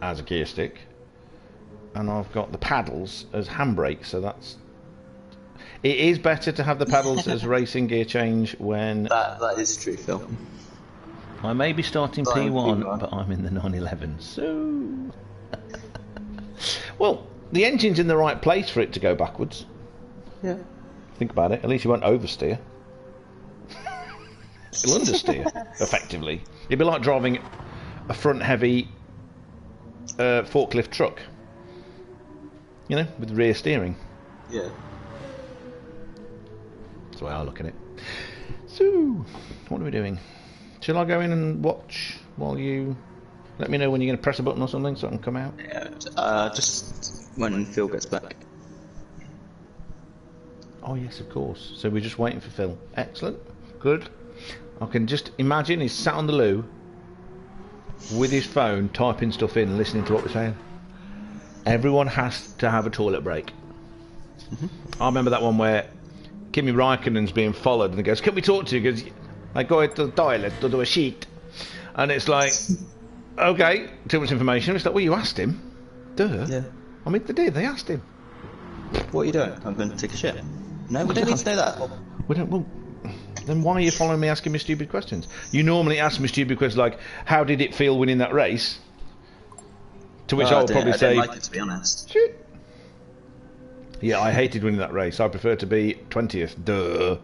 as a gear stick, and I've got the paddles as handbrakes. So that's. It is better to have the paddles as racing gear change when. That is true, Phil. I may be starting P1, but I'm in the 911, so... Well, the engine's in the right place for it to go backwards. Yeah. Think about it, at least you won't oversteer. It'll understeer, effectively. It'd be like driving a front-heavy forklift truck. You know, with rear steering. Yeah. That's the way I look at it. So, what are we doing? Shall I go in and watch while you let me know when you're going to press a button or something so I can come out? Yeah, just when Phil gets back. Oh yes, of course. So we're just waiting for Phil. Excellent. Good. I can just imagine he's sat on the loo with his phone typing stuff in and listening to what we're saying. Everyone has to have a toilet break. I remember that one where Kimi Raikkonen's being followed and he goes, "Can we talk to you?" Because I go to the toilet to do a sheet. And it's like, okay, too much information. It's like, well, you asked him. Duh. Yeah. I mean, they did. They asked him. What are you doing? I'm going to take a shit. No, we don't need to know that. We don't. Well, then why are you following me asking me stupid questions? You normally ask me stupid questions like, how did it feel winning that race? To which I'll probably say, I didn't like it, to be honest. shit. Yeah, I hated winning that race. I prefer to be 20th. Duh.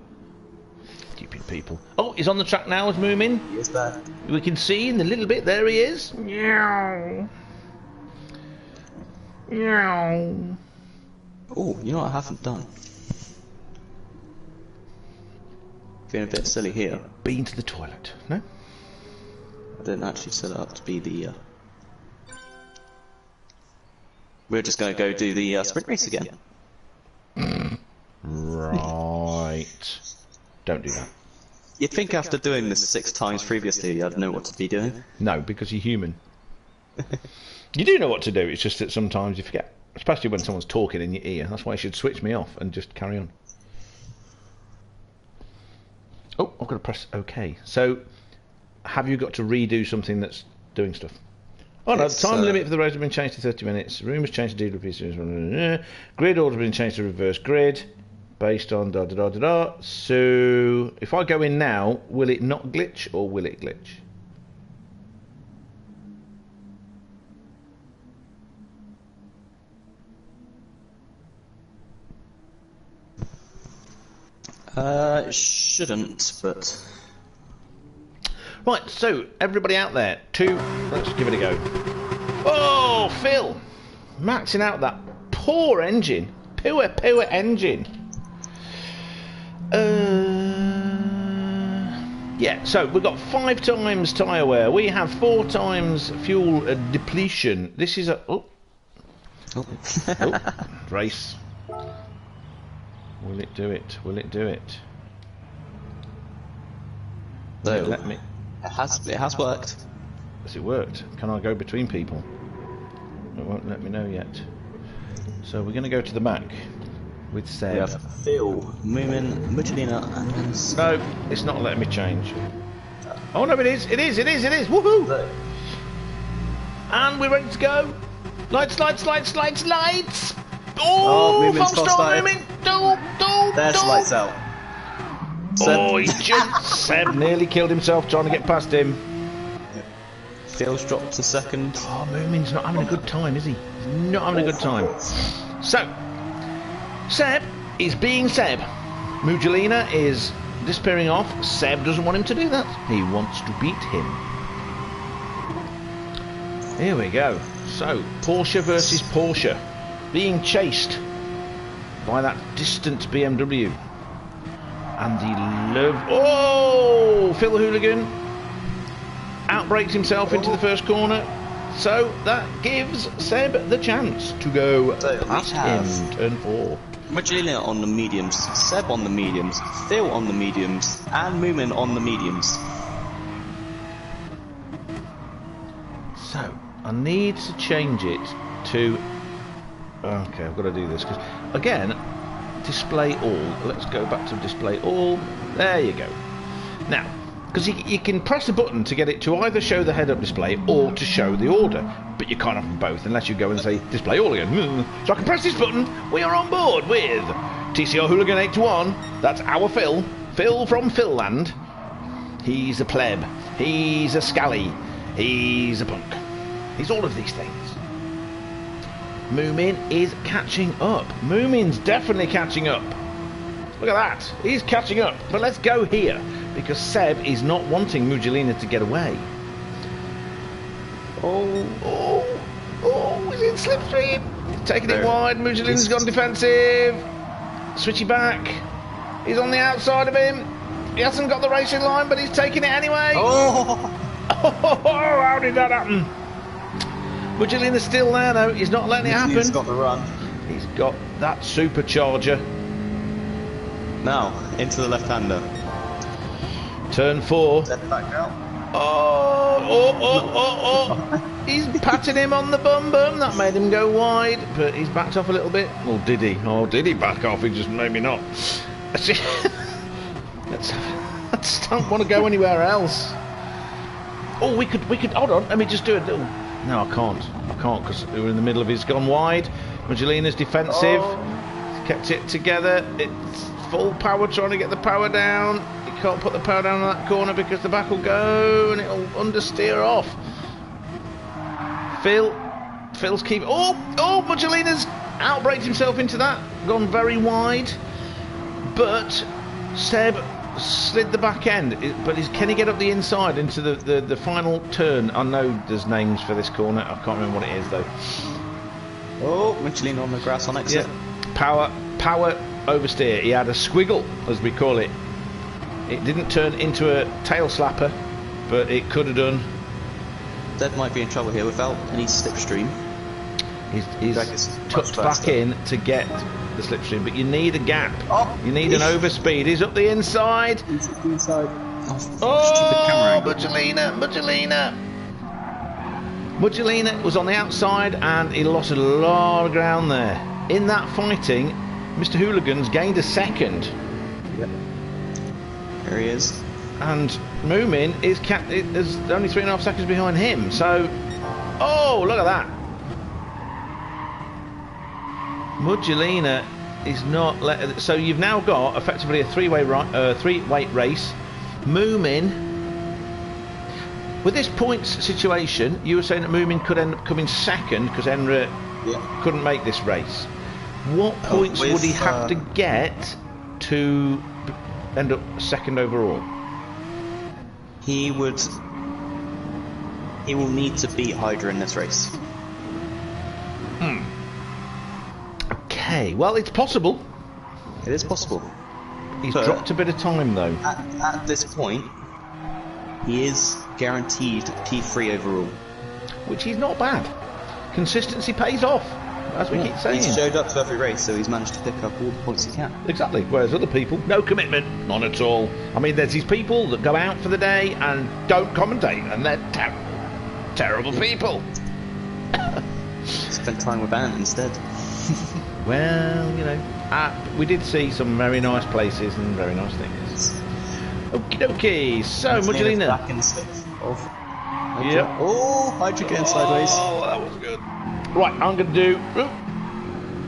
Stupid people. Oh, he's on the track now as Moomin. He is back. We can see in the little bit, there he is. Meow. Meow. Oh, you know what I haven't done? Feeling a bit silly here. Been to the toilet, no? I didn't actually set it up to be the... We're just going to go do the sprint race again. Right. Don't do that. You'd think after doing this 6 times previously, I'd know what to be doing. No, because you're human. You do know what to do, it's just that sometimes you forget. Especially when someone's talking in your ear. That's why you should switch me off and just carry on. Oh, I've got to press OK. So, have you got to redo something that's doing stuff? Oh no, the time limit for the race has been changed to 30 minutes. Room has changed to DWP Racing. Grid order has been changed to reverse grid. Based on da da da da da. So, if I go in now, will it not glitch or will it glitch? It shouldn't, but... Right, so, everybody out there, let's give it a go. Oh, Phil! Maxing out that poor engine. Poor engine. Yeah, so we've got 5 times tyre wear. We have 4 times fuel depletion. This is a... Oh, race. Will it do it? Will it do it? No. Let me... It has worked. Has it worked? Can I go between people? It won't let me know yet. So we're going to go to the Mac with Seb. We have Phil, Moomin, Mugelina, and... No, it's not letting me change. Oh no, it is! It is! It is! It is! Woohoo! No. And we're ready to go. Lights! Lights! Lights! Lights! Lights! Oh, false start, Moomin! There's the lights out. Oh, he jumped! Seb nearly killed himself trying to get past him. Phil's dropped to second. Oh, Moomin's not having a good time, is he? He's not having a good time. So, Seb is being Seb. Mugelina is disappearing off. Seb doesn't want him to do that. He wants to beat him. Here we go. So, Porsche versus Porsche. Being chased by that distant BMW. And the love... Oh! Phil the Hooligan outbrakes himself into the first corner. So that gives Seb the chance to go past him. Turn 4. Mugelina on the mediums, Seb on the mediums, Phil on the mediums, and Moomin on the mediums. So, I need to change it to... Okay, I've got to do this, because, again, display all. Let's go back to display all. There you go. Now, because you can press a button to get it to either show the head-up display or to show the order, but you can't have them both unless you go and say display all again. So I can press this button. We are on board with TCR Hooligan 8-1. That's our Phil. Phil from Philland. He's a pleb. He's a scally. He's a punk. He's all of these things. Moomin is catching up. Moomin's definitely catching up. Look at that. He's catching up. But let's go here, because Seb is not wanting Mugelina to get away. Oh, he's in slipstream. Taking it wide. Mugelina's gone defensive. Switchy back. He's on the outside of him. He hasn't got the racing line, but he's taking it anyway. Oh, how did that happen? Mugelina's still there though. He's not letting it happen. He's got the run. He's got that supercharger. Now, into the left-hander. Turn 4. Step back out. Oh. He's patting him on the bum. That made him go wide, but he's backed off a little bit. Or did he? Oh, did he back off? He just maybe not. I just don't want to go anywhere else. Oh, we could. Hold on. Let me just do a little. No, I can't because we're in the middle of his gone wide. Mugelina's defensive. He's kept it together. It's full power trying to get the power down. He can't put the power down on that corner because the back will go and it'll understeer off. Phil's keep. Oh! Mugelina's outbraked himself into that. Gone very wide, but Seb slid the back end, but can he get up the inside into the final turn? I know there's names for this corner. I can't remember what it is though. Oh, Mugelina on the grass on exit. Yeah. Power oversteer. He had a squiggle, as we call it. It didn't turn into a tail slapper, but it could have done. Seb might be in trouble here without any slipstream. He's tucked back in to get the slipstream, but you need a gap. You need an overspeed. He's up the inside. He's up the inside. Oh, Mugelina. Mugelina was on the outside and he lost a lot of ground there. In that fighting, Mr. Hooligans gained a second. Yep. There he is. And Moomin is only 3.5 seconds behind him. So, oh, look at that. Mugelina is not so you've now got effectively a three-weight race. Moomin, with this points situation, you were saying that Moomin could end up coming second because Enra couldn't make this race. What points would he have to get to end up second overall? He will need to beat Hydra in this race. Okay, well, it's possible. It is possible. He's dropped a bit of time though. At this point, he is guaranteed P3 overall, which is not bad. Consistency pays off, as we keep saying. He's showed up to every race, so he's managed to pick up all the points he can. Exactly. Whereas other people, no commitment, none at all. I mean, there's these people that go out for the day and don't commentate, and they're terrible people. Spend time with Ant instead. Well, you know, we did see some very nice places and very nice things. Okie dokie. So, Mugelina. Back in the sixth of Hydra. Yep. Oh, Hydra getting sideways. Oh, that was good. Right, I'm going to do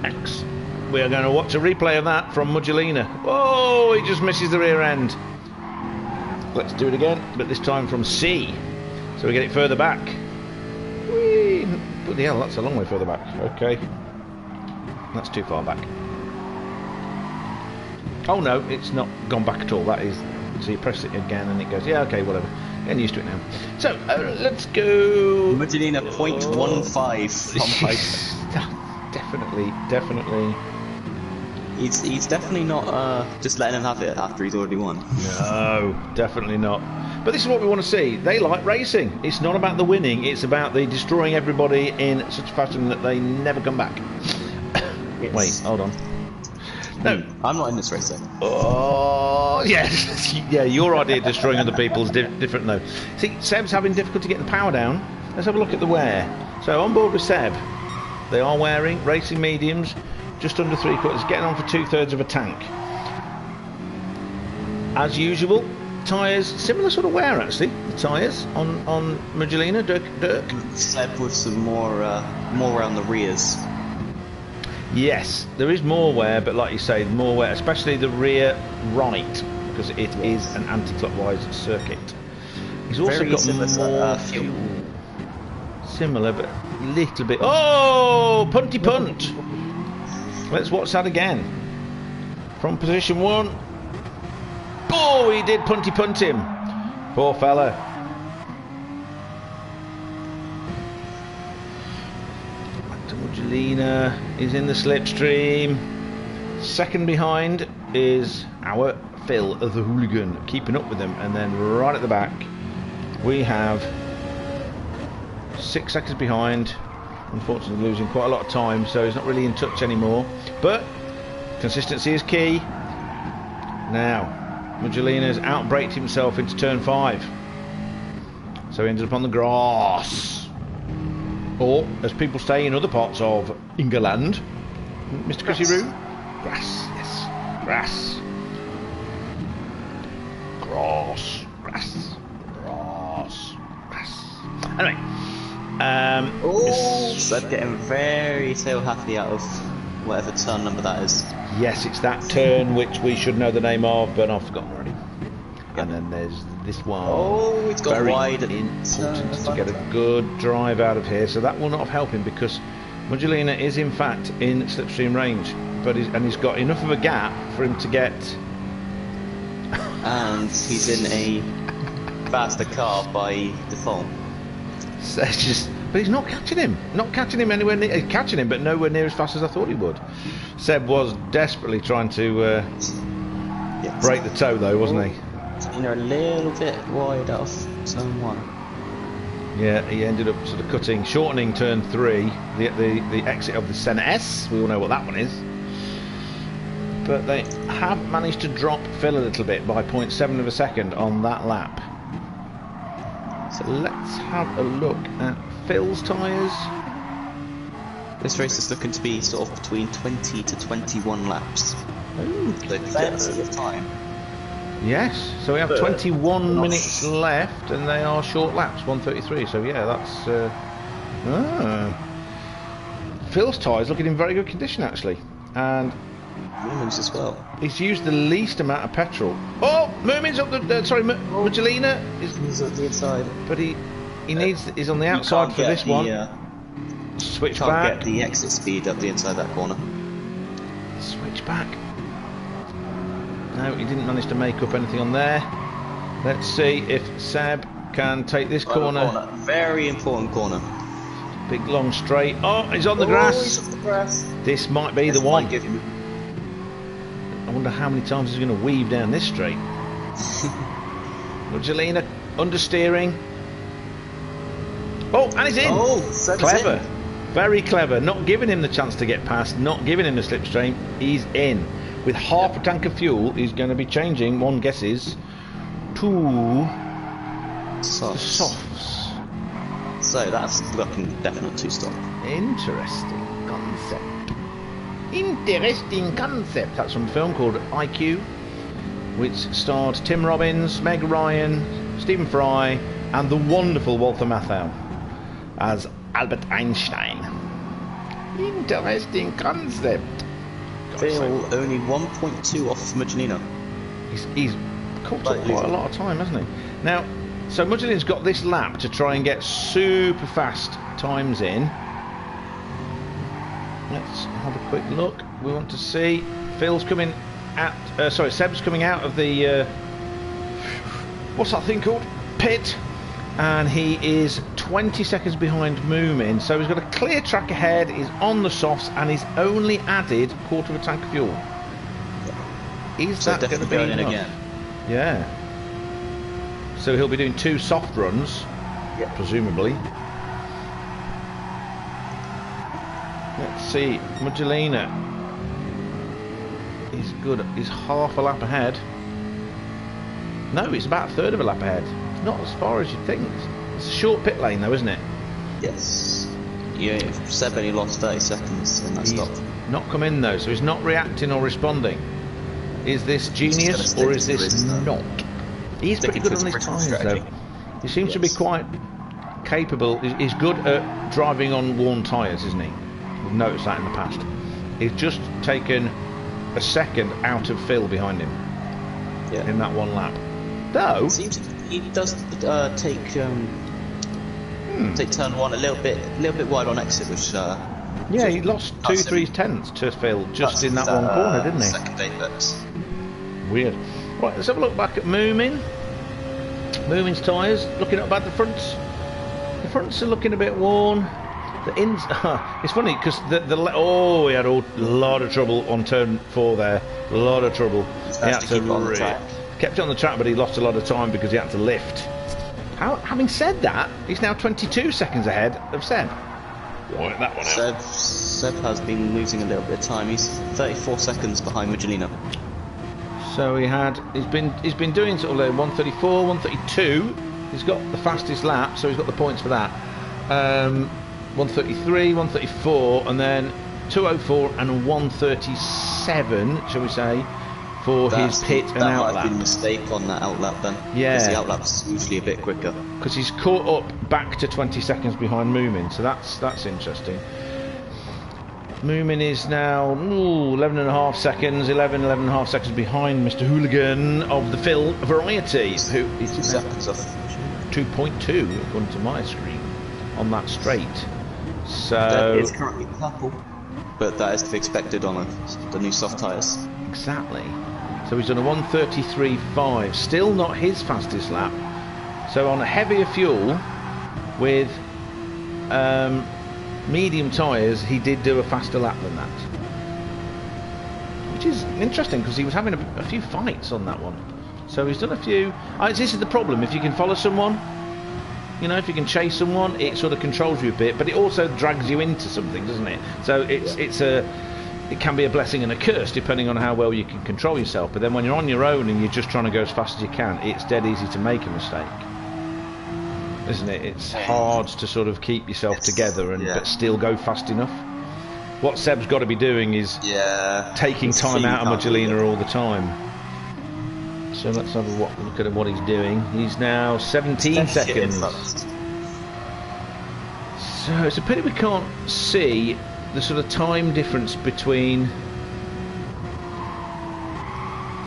X. We are going to watch a replay of that from Mugelina. Oh, he just misses the rear end. Let's do it again, but this time from C. So we get it further back. Whee! Bloody hell, that's a long way further back. Okay. That's too far back. Oh no, it's not gone back at all. That is, so you press it again and it goes, yeah, okay, whatever. Getting used to it now. So, let's go... Mugelina 0.15 from Hydra. Definitely. He's definitely not just letting him have it after he's already won. No, definitely not. But this is what we want to see. They like racing. It's not about the winning, it's about the destroying everybody in such a fashion that they never come back. Yes. Wait, hold on. No, I'm not in this race then. Oh, yes. Yeah, your idea of destroying other people's different though. See, Seb's having difficulty getting the power down. Let's have a look at the wear. So on board with Seb, they are wearing racing mediums, just under 3/4, getting on for 2/3 of a tank. As usual, tyres, similar sort of wear actually. The tyres on Mugelina, Dirk. Seb with some more around the rears. Yes, there is more wear, but like you say, more wear, especially the rear right, because it is an anti-clockwise circuit. He's also very got similar, more fuel. Similar, but a little bit. Oh, punty punt! Let's watch that again. From position 1. Oh, he did punty punt him. Poor fella. Mugelina is in the slipstream. Second behind is our Phil, the hooligan, keeping up with them. And then right at the back, we have 6 seconds behind. Unfortunately, losing quite a lot of time, so he's not really in touch anymore. But consistency is key. Now, Mugelina's outbraked himself into turn 5. So he ended up on the grass. Or, as people say in other parts of England, Mr. Chrissy Roo? Grass, yes. Grass. Grass. Grass. Grass. Grass. Anyway. Seb getting very tail happy out of whatever turn number that is. Yes, it's that turn which we should know the name of, but I've forgotten already. And then there's this one. Oh, it's got very wide. Important to get a good drive out of here. So that will not help him because Mugelina is in fact in slipstream range, but he's got enough of a gap for him to get. And he's in a faster car by default. So it's just, but he's not catching him. Not catching him anywhere near. He's catching him, but nowhere near as fast as I thought he would. Seb was desperately trying to break the toe, though, wasn't he? You know, a little bit wide off turn 1. Yeah, he ended up sort of shortening turn 3, the exit of the Senna S. We all know what that one is. But they have managed to drop Phil a little bit by 0.7 of a second on that lap. So let's have a look at Phil's tyres. This race is looking to be sort of between 20 to 21 laps. Ooh, So plenty of time. Yes, so we have 21 minutes left, and they are short laps, 1:33. So yeah, that's Phil's tyres looking in very good condition actually, and Moomin's as well. he's used the least amount of petrol. Oh, Moomin's up the Mugelina He's at the inside, but he's on the outside for this one. Switch can't back. get the exit speed up the inside that corner. Switch back. No, he didn't manage to make up anything on there. Let's see if Seb can take this corner. Very important corner. Big long straight. Oh, he's on the grass. He's off the grass. This might be the This one. might give him. I wonder how many times he's going to weave down this straight. Mugelina understeering. Oh, and he's in. Oh, Seb's clever. in. Very clever. Not giving him the chance to get past. Not giving him the slipstream. He's in. With half a tank of fuel, he's going to be changing, one guesses, to softs. So that's looking definite two-stop. Interesting concept. Interesting concept. That's from a film called IQ, which starred Tim Robbins, Meg Ryan, Stephen Fry, and the wonderful Walter Matthau as Albert Einstein. Interesting concept. Phil only 1.2 off Mugelina. He's caught up quite a lot of time, hasn't he? Now, so Mugelina's got this lap to try and get super fast times in. Let's have a quick look. We want to see Phil's coming at. Seb's coming out of the what's that thing called? Pit, and he is 20 seconds behind Moomin. So he's got a clear track ahead. He's on the softs, and he's only added a quarter of a tank of fuel. Is that going to be in enough? again? Yeah. So he'll be doing 2 soft runs, presumably. Let's see, Mugelina. He's good. He's half a lap ahead. No, he's about a third of a lap ahead. Not as far as you'd think. It's a short pit lane though, isn't it? Yes. Yeah, Seb only lost 30 seconds in that stop. Not come in though, so he's not reacting or responding. Is this genius or is this not? He's pretty good on his tyres though. He seems to be quite capable. He's good at driving on worn tyres, isn't he? We've noticed that in the past. He's just taken a second out of Phil behind him in that one lap. Though he does take turn one a little bit wide on exit, which he lost 2-3 tenths to Phil just in that one corner, didn't he? Second apex. Weird. Right, let's have a look back at Moomin. Moomin's tyres, looking at about the fronts. The fronts are looking a bit worn. The ins. It's funny because we had a lot of trouble on turn 4 there. A lot of trouble. He had to keep on the track. Kept it on the track, but he lost a lot of time because he had to lift. Having said that, he's now 22 seconds ahead of Seb. Work that one out. Seb has been losing a little bit of time. He's 34 seconds behind Mugelina. So he's been doing sort of like 134, 132. He's got the fastest lap, so he's got the points for that. 133, 134, and then 204 and 137, shall we say, for his pit and outlap. That might have been a mistake on that outlap then. Yeah. Because the outlap's usually a bit quicker. Because he's caught up back to 20 seconds behind Moomin, so that's interesting. Moomin is now 11.5 seconds, 11.5 seconds behind Mr. Hooligan of the Phil variety, who is 2 seconds off. 2.2 according to my screen on that straight. So that is currently purple, but that is to be expected on the new soft tyres. Exactly. So he's done a 133.5, still not his fastest lap. So on a heavier fuel with medium tyres, he did do a faster lap than that, which is interesting because he was having a few fights on that one. So he's done a few. This is the problem: if you can follow someone, if you can chase someone, it sort of controls you a bit, but it also drags you into something, doesn't it? So it can be a blessing and a curse depending on how well you can control yourself. But then when you're on your own and you're just trying to go as fast as you can, it's dead easy to make a mistake. isn't it? It's hard to sort of keep yourself together and but still go fast enough. What Seb's got to be doing is taking time out of Mugelina all the time. So let's have a look at what he's doing. He's now 17 seconds. So it's a pity we can't see the sort of time difference between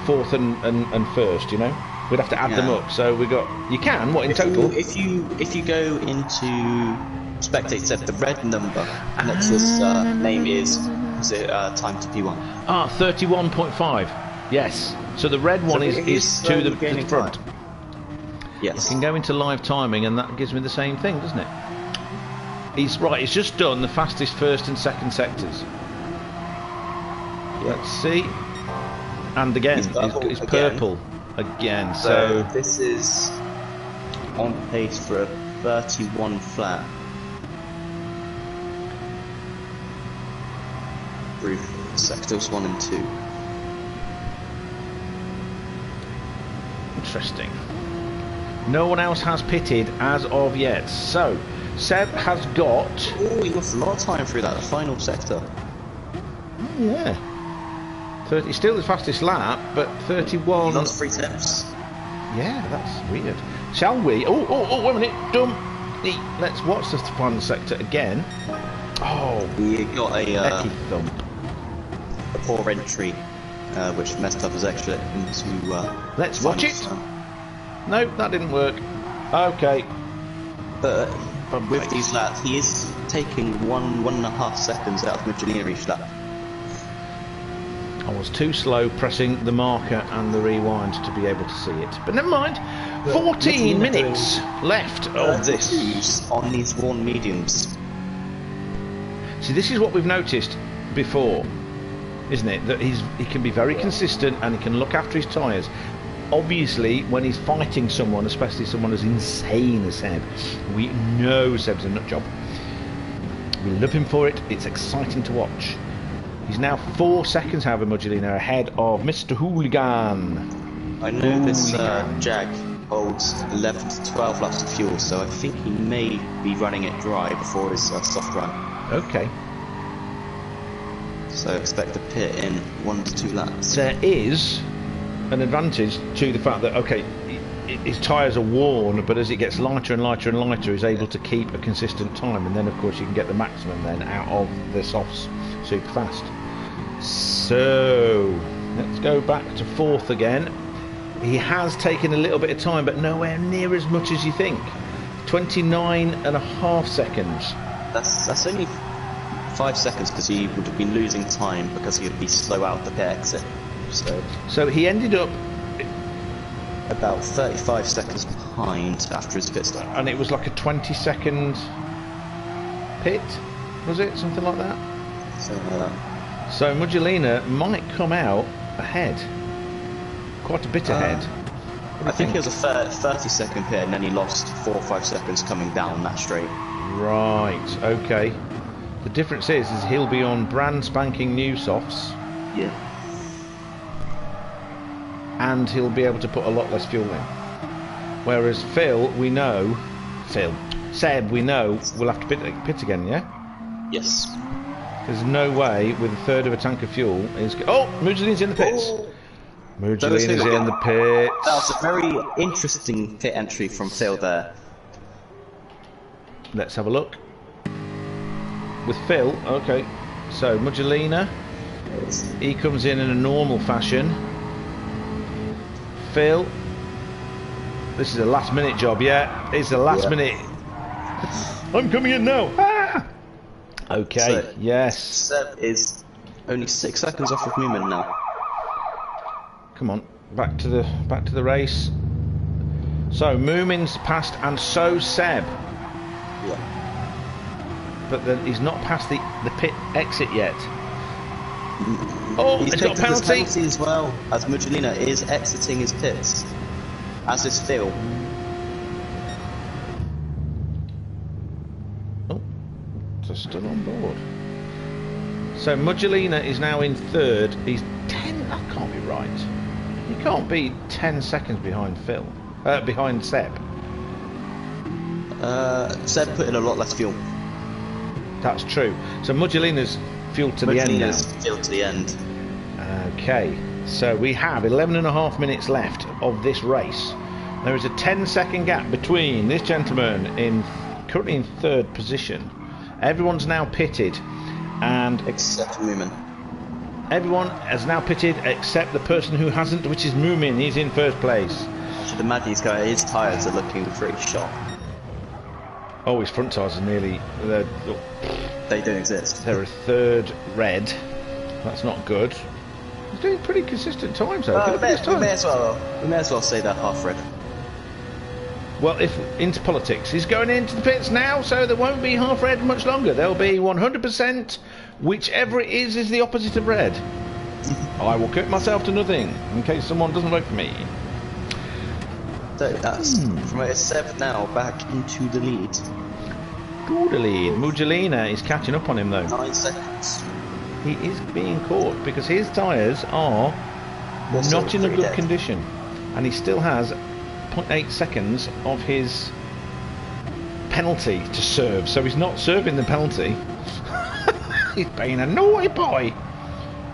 fourth and first, you know? We'd have to add them up. So we got. You can. What in total? If you go into spectate Seb, the red number next to his name is it time to P1? 31.5. Yes. So the red one is to the front. Time. Yes. I can go into live timing, and that gives me the same thing, doesn't it? He's right. He's just done the fastest first and second sectors. Let's see. And again, it's purple again. So this is on pace for a 31 flat. Through sectors 1 and 2. Interesting. No one else has pitted as of yet. So Seb has got. Oh, he lost a lot of time through that final sector. Oh, yeah. 30, still the fastest lap, but 31. He lost 3 tips. Yeah, that's weird. Shall we? Oh, wait a minute. Let's watch the final sector again. Oh, he got a thump. A poor entry, which messed up his exit into. Let's watch it. No, that didn't work. Okay. But with these laps, he is taking 1.5 seconds out of Mugelina each lap. I was too slow pressing the marker and the rewind to be able to see it. But never mind. 14 minutes left of this. On these worn mediums. See, this is what we've noticed before, isn't it? That he can be very consistent and he can look after his tyres. Obviously, when he's fighting someone, especially someone as insane as Seb, we know Seb's a nut job. We love him for it. It's exciting to watch. He's now 4 seconds, however, Mugelina ahead of Mr. Hooligan. I know this Jag holds 11 to 12 laps of fuel, so I think he may be running it dry before his soft run. Okay. So expect a pit in 1 to 2 laps. There is an advantage to the fact that, okay, his tyres are worn, but as it gets lighter and lighter and lighter, he's able to keep a consistent time, and then of course you can get the maximum then out of the softs super fast. So let's go back to 4th again. He has taken a little bit of time, but nowhere near as much as you think. 29.5 seconds. That's only 5 seconds because he would have been losing time because he would be slow out the pit exit. So he ended up about 35 seconds behind after his pit stop. And it was like a 20-second pit, was it? Something like that? Something like that. So Mugelina might come out ahead. Quite a bit ahead. I think it was a 30-second pit and then he lost 4 or 5 seconds coming down that straight. Right, okay. The difference is he'll be on brand spanking new softs. Yeah. And he'll be able to put a lot less fuel in. Whereas Seb, we know, will have to pit again, yeah? Yes. There's no way with a third of a tank of fuel is. Oh, Mugelina's in the pits. Mugelina's in the pits. That was a very interesting pit entry from Phil there. Let's have a look. With Phil, okay. So Mugelina, he comes in a normal fashion. Phil, this is a last minute job, yeah? It's a last minute. I'm coming in now. Ah! Okay, so, yes. Seb is only 6 seconds off of Moomin now. Come on, back to the race. So Moomin's passed, and so Seb. Yeah. But then he's not past the pit exit yet. Oh, he's got a penalty as well, as Mugelina is exiting his pits, as is Phil. Oh, just still on board. So Mugelina is now in 3rd. He's 10. That can't be right. He can't be 10 seconds behind Phil. Behind Seb. Seb put in a lot less fuel. That's true. So Mugelina's fuel to the end now. Fuel to the end. Okay, so we have 11.5 minutes left of this race. There is a 10-second gap between this gentleman currently in 3rd position. Everyone's now pitted, and except Moomin. Everyone has now pitted except the person who hasn't, which is Moomin. He's in 1st place. I should imagine his tyres are looking pretty shot. Oh, his front tyres are nearly... They don't exist. They're a 3rd red. That's not good. He's doing pretty consistent times though. We may as well say they're half red. Well, if into politics, he's going into the pits now, so there won't be half red much longer. There'll be 100%, whichever it is the opposite of red. I will commit myself to nothing in case someone doesn't vote for me. So that's from where Seb now back into the lead. To the lead. Mugelina is catching up on him though. 9 seconds. He is being caught because his tyres are not in a good condition, and he still has 0.8 seconds of his penalty to serve, so he's not serving the penalty. He's being a naughty boy.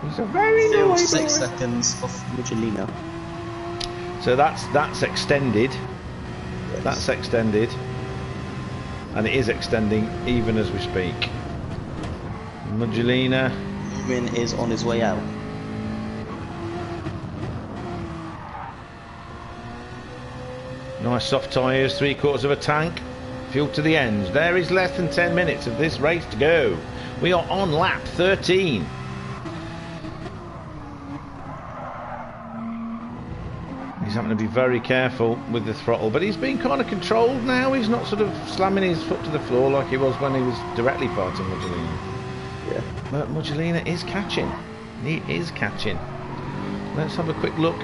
He's a very naughty boy. 6 seconds off Mugelina. So that's extended. Yes. That's extended, and it is extending even as we speak. Mugelina is on his way out. Nice soft tyres, 3/4 of a tank, fuel to the end. There is less than 10 minutes of this race to go. We are on lap 13. He's having to be very careful with the throttle, but he's being kind of controlled now. He's not sort of slamming his foot to the floor like he was when he was directly fighting Mugelina. Yeah. But Mugelina is catching. He is catching. Let's have a quick look.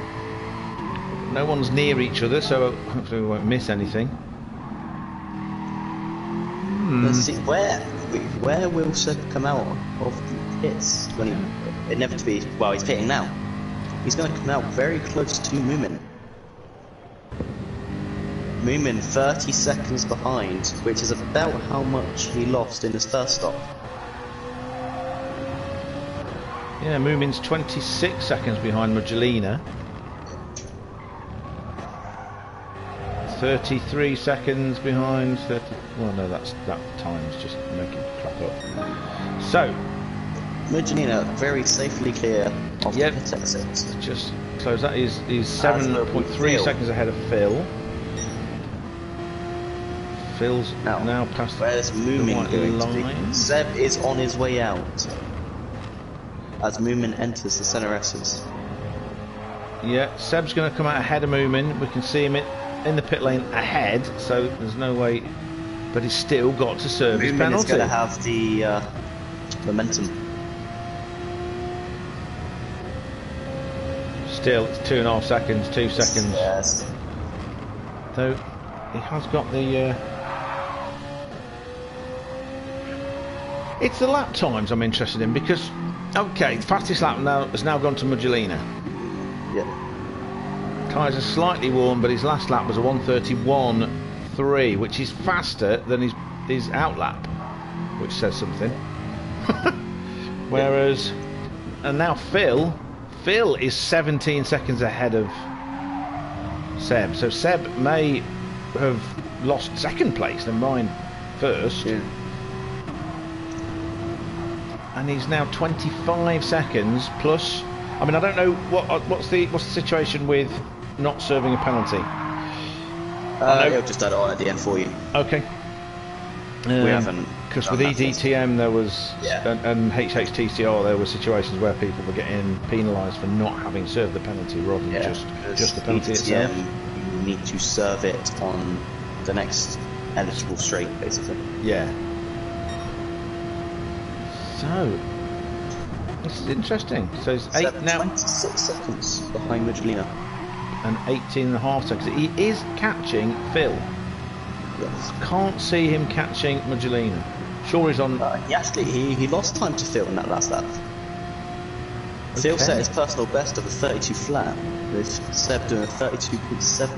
No one's near each other, so hopefully we won't miss anything. Let's see where will Seb come out of the pits when he inevitably, well, he's pitting now. He's going to come out very close to Moomin. Moomin 30 seconds behind, which is about how much he lost in his first stop. Yeah, Moomin's 26 seconds behind Mugelina. 33 seconds behind. Well, no, that time's just making crap up. So, Mugelina very safely clear of the pit exit. Just close that. He's 7.3 seconds ahead of Phil. Phil's now past the where's Moomin going line. to be? Seb is on his way out as Moomin enters the centre S's. Yeah, Seb's going to come out ahead of Moomin. We can see him in the pit lane ahead, so there's no way, but he's still got to serve his penalty. Moomin is going to have the momentum. Still, it's 2.5 seconds, 2 seconds. Yes. Though he has got the. It's the lap times I'm interested in because, okay, fastest lap has now gone to Mugelina. Yeah. Tyres are slightly warm, but his last lap was a 1:31.3, which is faster than his out lap, which says something. Whereas, and now Phil is 17 seconds ahead of Seb. So Seb may have lost second place, never mind first. Yeah. And he's now 25 seconds plus. I mean, I don't know what's the situation with not serving a penalty. He'll just add it on at the end for you. Okay. We haven't. Because with EDTM there was and HHTCR there were situations where people were getting penalised for not having served the penalty rather than just the penalty itself. You need to serve it on the next eligible straight, basically. Yeah. So this is interesting. So it's 26 seconds behind Mugelina. And 18.5 seconds. He is catching Phil. Yes. Can't see him catching Mugelina. Sure he's on. He lost time to Phil in that last lap. Okay. Phil set his personal best of a 32 flat, with Seb doing a 32.7.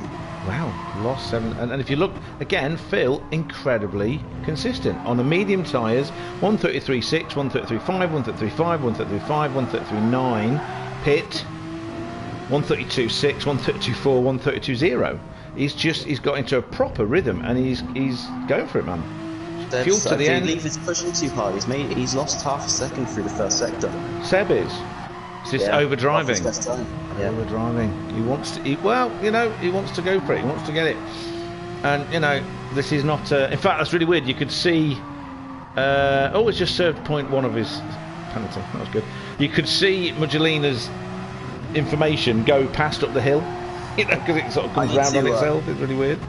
Wow, lost 7. And if you look again, Phil incredibly consistent on the medium tyres. 133.6, 133.5, 133.5, 133.5, 133.9. Pit 132.6, 132.4, 132.0. He's got into a proper rhythm, and he's going for it, man. Fuel to the end. He's pushing too hard. He's lost half a second through the first sector. Seb is. It's just overdriving. Yeah. Overdriving. He wants to. He wants to go for it. He wants to get it. And this is not. In fact, that's really weird. You could see. It's just served 0.1 of his penalty. That was good. You could see Mugelina's information go past up the hill. Because it sort of comes round on itself. It's really weird.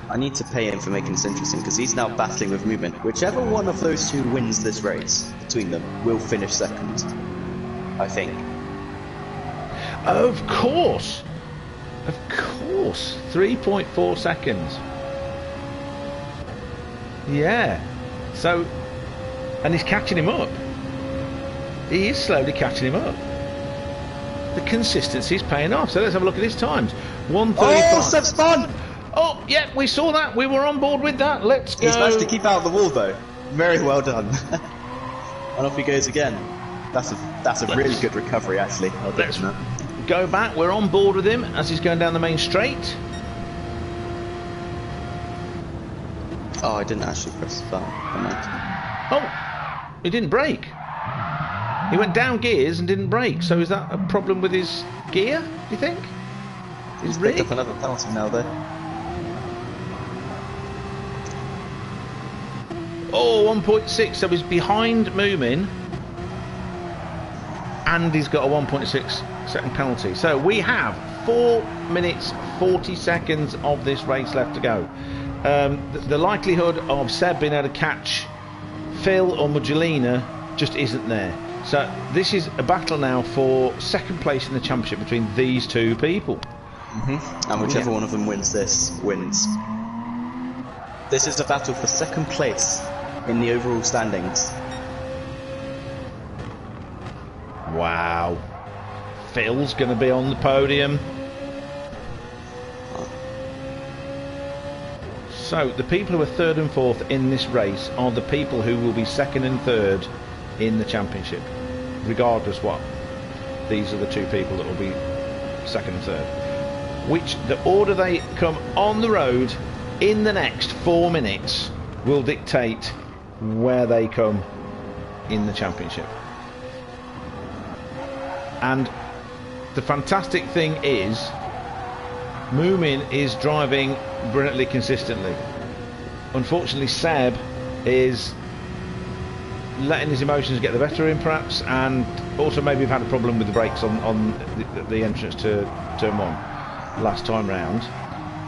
I need to pay him for making this interesting, because he's now battling with movement. Whichever one of those two wins this race between them will finish second, I think. Of course. 3.4 seconds. Yeah. So, and he's catching him up. He is slowly catching him up. The consistency is paying off. So let's have a look at his times. 1:35. Oh, Seb's spun! Oh, yeah, we saw that. We were on board with that. Let's go. He's managed to keep out of the wall, though. Very well done. And off he goes again. That's a really good recovery, actually. Let's go back. We're on board with him as he's going down the main straight. Oh, I didn't actually press the button. Oh, he didn't brake. He went down gears and didn't brake. So is that a problem with his gear, do you think? He's picked up another penalty now, though. Oh, 1.6. So he's behind Moomin. And he's got a 1.6 second penalty. So we have 4 minutes 40 seconds of this race left to go. The likelihood of Seb being able to catch Phil or Mugelina just isn't there. So this is a battle now for second place in the championship between these two people. And whichever one of them wins this, wins. This is a battle for second place in the overall standings. Wow. Phil's going to be on the podium. So the people who are third and fourth in this race are the people who will be second and third in the championship, regardless what. These are the two people that will be second and third. Which, the order they come on the road in the next 4 minutes will dictate where they come in the championship. And the fantastic thing is, Moomin is driving brilliantly consistently. Unfortunately, Seb is letting his emotions get the better of him, perhaps, and also maybe have had a problem with the brakes on the entrance to turn 1 last time round.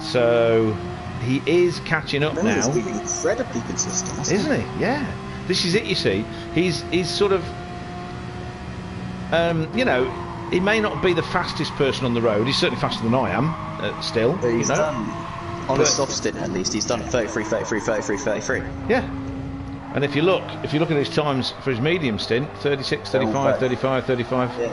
So he is catching up now. He's been incredibly consistent, isn't he? Yeah. This is it, you see. He's sort of, he may not be the fastest person on the road. He's certainly faster than I am, still. But he's done, on a soft stint at least, he's done 33, 33, 33, 33. Yeah. And if you look at his times for his medium stint, 36, 35, 35, 35. Yeah.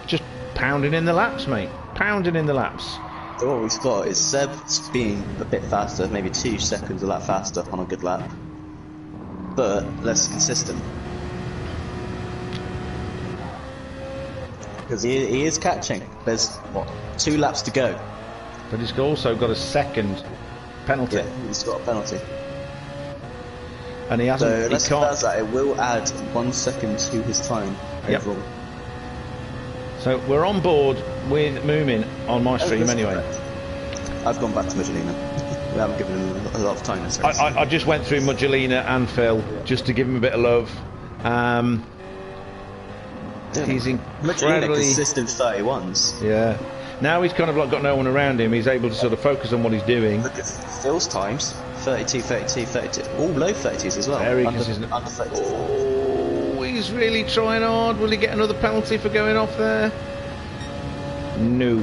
Just pounding in the laps, mate. Pounding in the laps. So what we've got is Seb being a bit faster, maybe 2 seconds a lap faster on a good lap, but less consistent. Because he is catching. There's, 2 laps to go. But he's also got a second penalty. Yeah, he's got a penalty. And he hasn't. So unless he does that, it will add 1 second to his time overall. Yep. So we're on board with Moomin on my stream anyway. I've gone back to Mugelina. We haven't given him a lot of time this race. I just went through Mugelina and Phil just to give him a bit of love. He's incredibly consistent 31s. Yeah. Now he's kind of like got no one around him. He's able to sort of focus on what he's doing. Look at Phil's times: 32, 32, 32. All low 30s as well. Very consistent. Under 32. Oh, he's really trying hard. Will he get another penalty for going off there? No.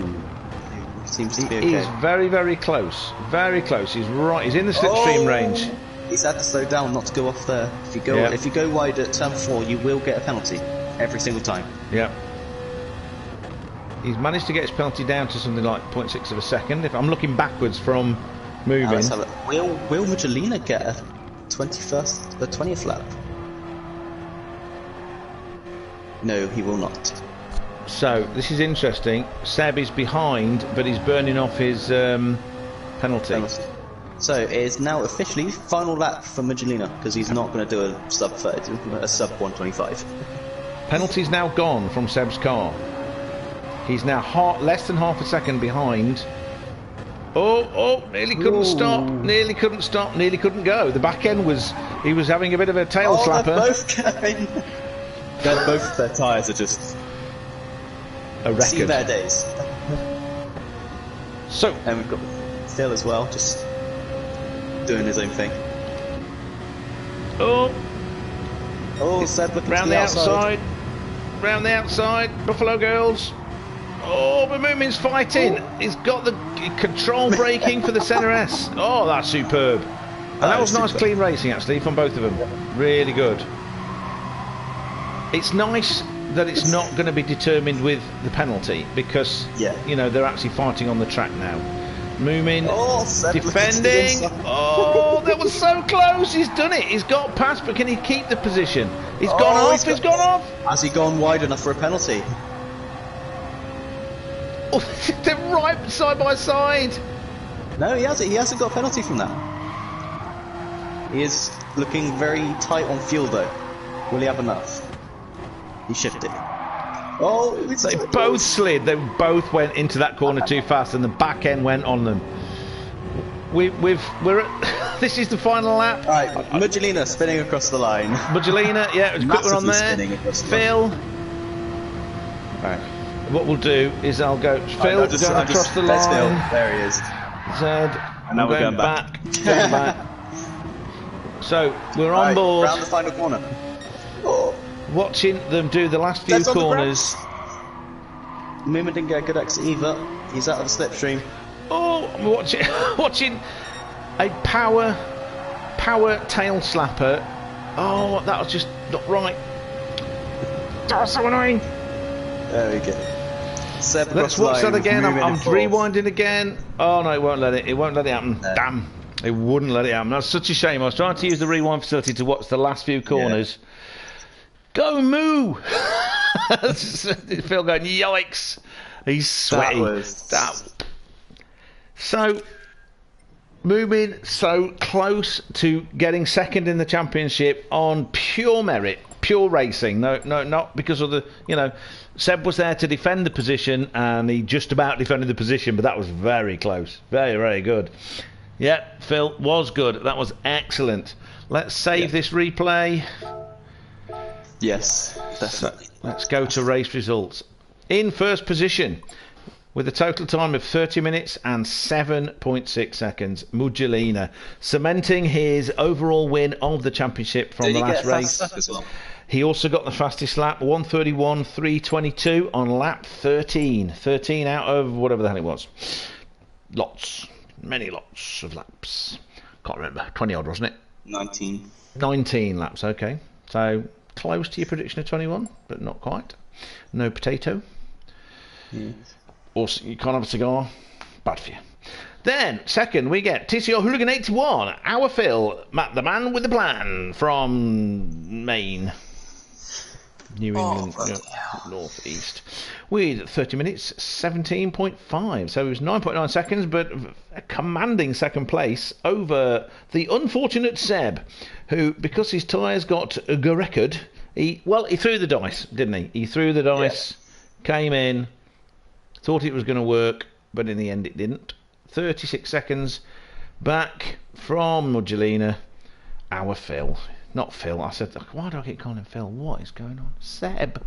Seems to be okay. He's very, very close. Very close. He's right. He's in the slipstream range. He's had to slow down not to go off there. If you go wide at turn 4, you will get a penalty every single time. Yeah. He's managed to get his penalty down to something like 0.6 of a second. If I'm looking backwards from moving. Let's have it. Will Mugelina get a 20th lap? No, he will not. So this is interesting. Seb is behind, but he's burning off his penalty. So it is now officially final lap for Mugelina because he's not going to do a sub 30, a sub 125. Penalty's now gone from Seb's car. He's now less than half a second behind. Oh, nearly couldn't stop, nearly couldn't stop, nearly couldn't go. The back end he was having a bit of a tail slapper. They're both going. Both their tyres are just a record. See their days. So, and we've got Phil as well, just doing his own thing. Oh, Seb looking round to the outside. Round the outside, Buffalo Girls. Oh, but Moomin's fighting. He's got the control braking for the Senna S. Oh, that's superb. And that was nice, clean racing actually from both of them. Really good. It's nice that it's not going to be determined with the penalty because you know they're actually fighting on the track now. Moomin defending. Oh, that was so close. He's done it. He's got past, but can he keep the position? He's gone off. He's gone off. Has he gone wide enough for a penalty? Oh, they're right side by side. No, he hasn't. He hasn't got a penalty from that. He is looking very tight on fuel though. Will he have enough? He shifted. Oh, they both slid. They both went into that corner too fast, and the back end went on them. We're at, this is the final lap. All right, Mugelina spinning across the line. Mugelina, yeah, it was a quick one on there. Phil. All right. What we'll do is I'll go. Phil going across the line. Phil. There he is. Zed. And now we're going back. Going back. So we're on board. Round the final corner. Oh. Watching them do the last few corners. Moomin didn't get a good exit either. He's out of the slipstream. Oh, I'm watching a power tail slapper. Oh, that was just not right. That's so annoying. There we go. Let's watch that again. I'm rewinding again. Oh no, it won't let it. It won't let it happen. No. Damn. It wouldn't let it happen. That's such a shame. I was trying to use the rewind facility to watch the last few corners. Yeah. Go moo! Phil going, yikes! He's sweaty. So, Moomin so close to getting second in the championship on pure merit, pure racing. No, not because of the, Seb was there to defend the position and he just about defended the position, but that was very close. Very, very good. Yep, Phil was good. That was excellent. Let's save this replay. Yes, definitely. So, let's go to race results. In first position, with a total time of 30 minutes and 7.6 seconds, Mugelina, cementing his overall win of the championship from the last race. As well? He also got the fastest lap, 1:31.322 on lap 13. 13 out of whatever the hell it was. Many lots of laps. Can't remember, 20 odd, wasn't it? 19. 19 laps, okay. So close to your prediction of 21, but not quite. No potato. Yes. Also, you can't have a cigar. Bad for you. Then, second, we get TCR Hooligan 81, our Phil, Matt the man with the plan from Maine. New England, northeast. With 30 minutes, 17.5. So it was 9.9 seconds, but a commanding second place over the unfortunate Seb, who, because his tyres got a record, he threw the dice, didn't he? He threw the dice, came in, thought it was going to work, but in the end it didn't. 36 seconds back from Mugelina, our Phil. Not Phil, I said, why do I keep calling him Phil? What is going on? Seb.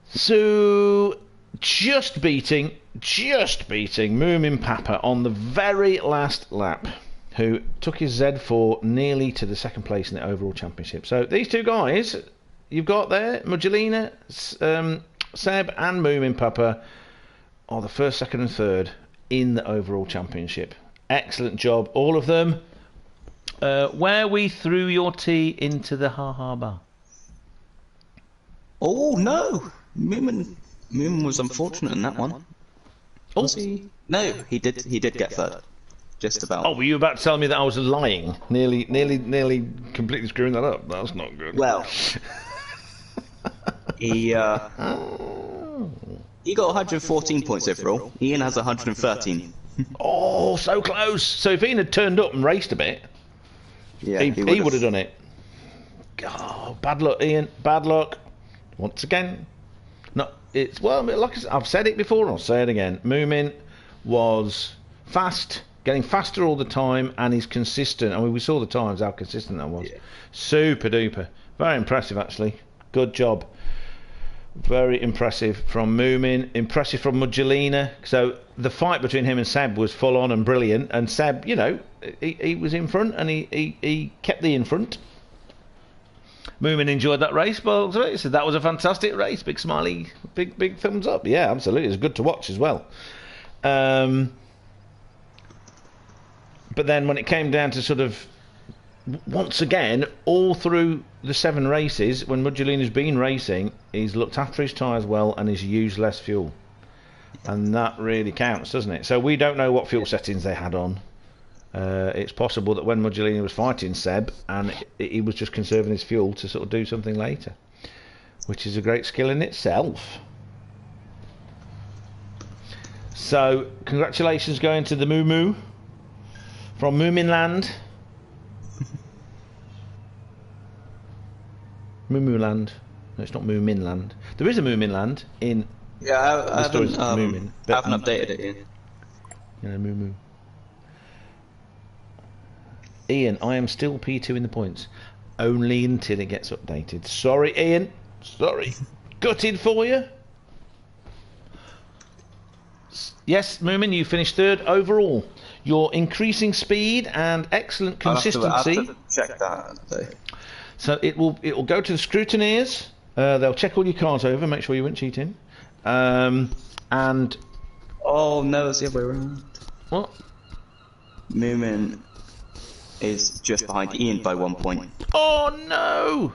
So, just beating Moomin Papa on the very last lap, who took his Z4 nearly to the second place in the overall championship. So, these two guys you've got there, Mugelina, Seb and Moomin Papa, are the first, second and third in the overall championship. Excellent job, all of them. Where we threw your tea into the ha-ha bar. Oh no, Moomin was unfortunate in that one. Oh. Was he? No, he did get third. Just about. Oh, were you about to tell me that I was lying? Nearly completely screwing that up. That's not good. Well, he got 114 points overall. Ian has 113. Oh, so close. So if Ian had turned up and raced a bit, Yeah, he would have done it. Oh, bad luck, Ian. Bad luck. Once again. No, it's like I've said it before, and I'll say it again. Moomin was fast, getting faster all the time, and he's consistent. I mean, we saw the times how consistent that was. Yeah. Super duper. Very impressive, actually. Good job. Very impressive from Moomin. Impressive from Mugelina. So the fight between him and Seb was full on and brilliant. And Seb, you know, he was in front, and he kept the in front. Moomin enjoyed that race, but he said that was a fantastic race. Big smiley, big thumbs up. Yeah, absolutely. It was good to watch as well. But then when it came down to sort of, once again, all through the 7 races, when Mugelina's been racing, he's looked after his tyres well and he's used less fuel. And that really counts, doesn't it? So we don't know what fuel settings they had on. It's possible that when Mugelina was fighting Seb, and he was just conserving his fuel to sort of do something later, which is a great skill in itself. So congratulations going to the Moo from Moominland. Moominland. No, it's not Moominland. There is a Moominland in. Yeah, I haven't Moomin, updated it yet. Yeah, Moo. Ian, I am still P2 in the points. Only until it gets updated. Sorry, Ian. Sorry. Gutted for you. Yes, Moomin, you finished 3rd overall. Your increasing speed and excellent consistency. I'll have to check that. So it will go to the scrutineers. They'll check all your cars over, make sure you weren't cheating. And oh no, it's the other way around. What? Moomin is just behind Ian by 1 point. Oh no!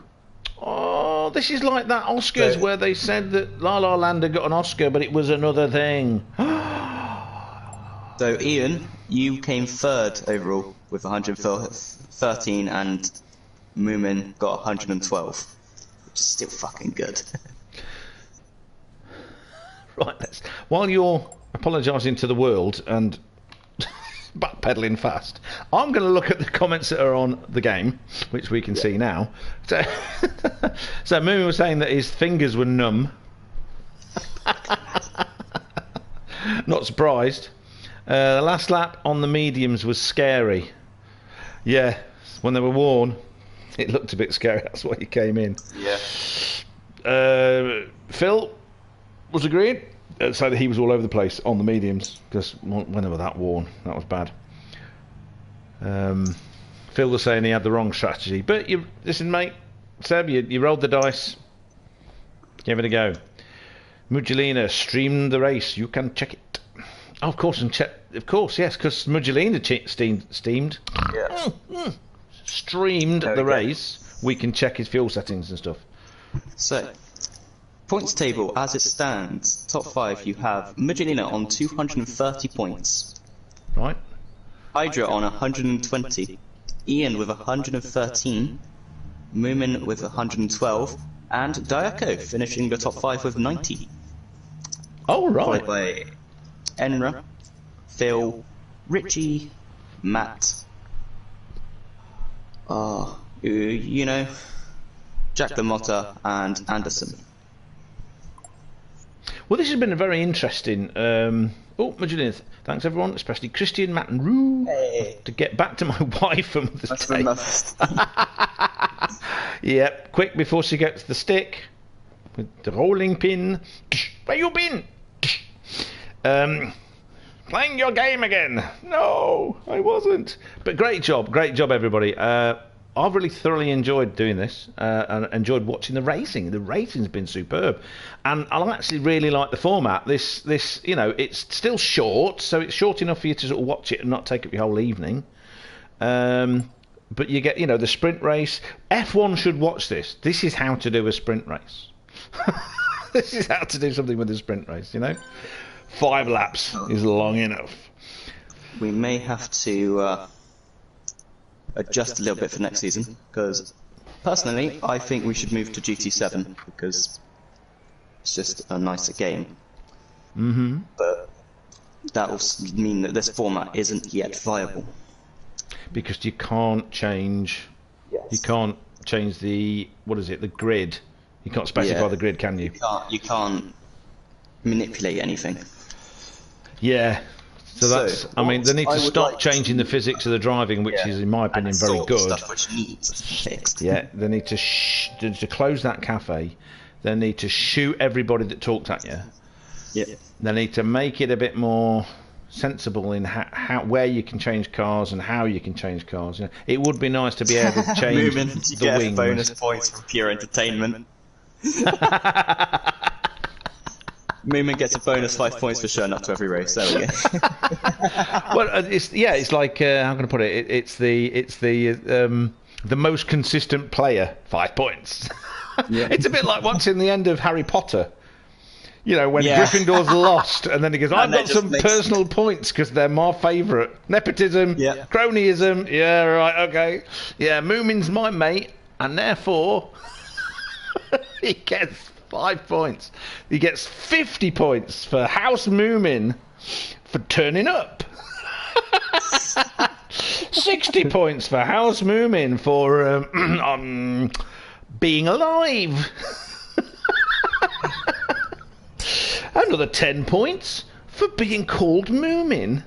Oh, this is like that Oscars where they said that La La Land had got an Oscar, but it was another thing. So Ian, you came 3rd overall with 113, and Moomin got 112, which is still fucking good. Right, while you're apologising to the world and backpedaling fast, I'm going to look at the comments that are on the game, which we can see now. So, so Moomin was saying that his fingers were numb. Not surprised. The last lap on the mediums was scary. Yeah, when they were worn, it looked a bit scary. That's why he came in. Yeah. Phil was agreeing, so that he was all over the place on the mediums, because when they were that worn, that was bad. Phil was saying he had the wrong strategy, but you listen, mate. Seb, you rolled the dice. Give it a go. Mugelina streamed the race. You can check it. Oh, of course, of course, yes, because Mugelina streamed. Yeah. Streamed the race. We can check his fuel settings and stuff. So, points table as it stands. Top 5, you have Mugelina on 230 points. Right. Hydra on 120. Ian with 113. Moomin with 112. And Diaco finishing the top 5 with 90. Oh, right. Followed by Enra, Phil, Richie, Matt, you know, Jack the Motter, and Anderson. Well, this has been a very interesting. Mugelina, thanks everyone, especially Christian, Matt, and Rue. Hey. To get back to my wife for Mother's Day. Yep, quick before she gets the stick with the rolling pin. Where you been? Playing your game again. No, I wasn't. But great job, everybody. I've really thoroughly enjoyed doing this and enjoyed watching the racing. The racing's been superb, and I actually really like the format. This, you know, it's still short, so it's short enough for you to sort of watch it and not take up your whole evening. But you get, you know, the sprint race. F1 should watch this. This is how to do a sprint race. This is how to do something with a sprint race, you know? 5 laps is long enough. We may have to adjust a little bit for next season, because personally, I think we should move to GT7 because it's just a nicer game. Mm-hmm. But that will mean that this format isn't yet viable. Because you can't change. Yes. You can't change the the grid. You can't specify the grid, can you? You can't manipulate anything. Yeah. So that's. I mean, they need to stop changing the physics of the driving, which is, in my opinion, very good. Stuff which needs fixed. Yeah, they need to close that cafe. They need to shoot everybody that talked at you. Yeah. They need to make it a bit more sensible in where you can change cars and how you can change cars. You know, it would be nice to be able to change the wings. Bonus points from pure entertainment. Movement gets a bonus 5 points for showing up to every race. There we go. Well, it's like how can I put it? It's the most consistent player, 5 points. Yeah. It's a bit like what's in the end of Harry Potter. You know, when Gryffindor's lost, and then he goes, I've got some personal points because they're my favourite. Nepotism, cronyism, yeah, right, okay. Yeah, Moomin's my mate, and therefore he gets 5 points. He gets 50 points for House Moomin for turning up. 60 points for House Moomin for being alive. Another 10 points for being called Moomin.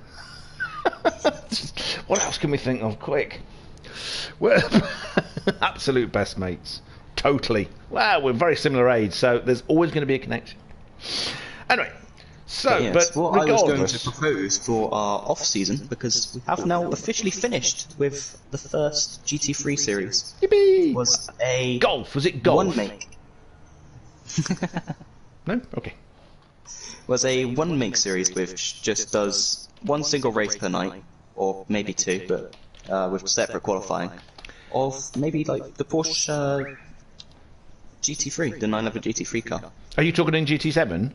What else can we think of? Quick. Well, absolute best mates. Totally. Wow, we're very similar age, so there's always going to be a connection. Anyway, so, but what I was going to propose for our off-season, because we have now officially finished with the first GT3 series. Yippee! Was a golf. Was it golf? One make. No? Okay. Was a one make series which just does one single race per night, or maybe two, but with separate qualifying, of maybe like the Porsche GT3, the 911 GT3 car. Are you talking in GT7?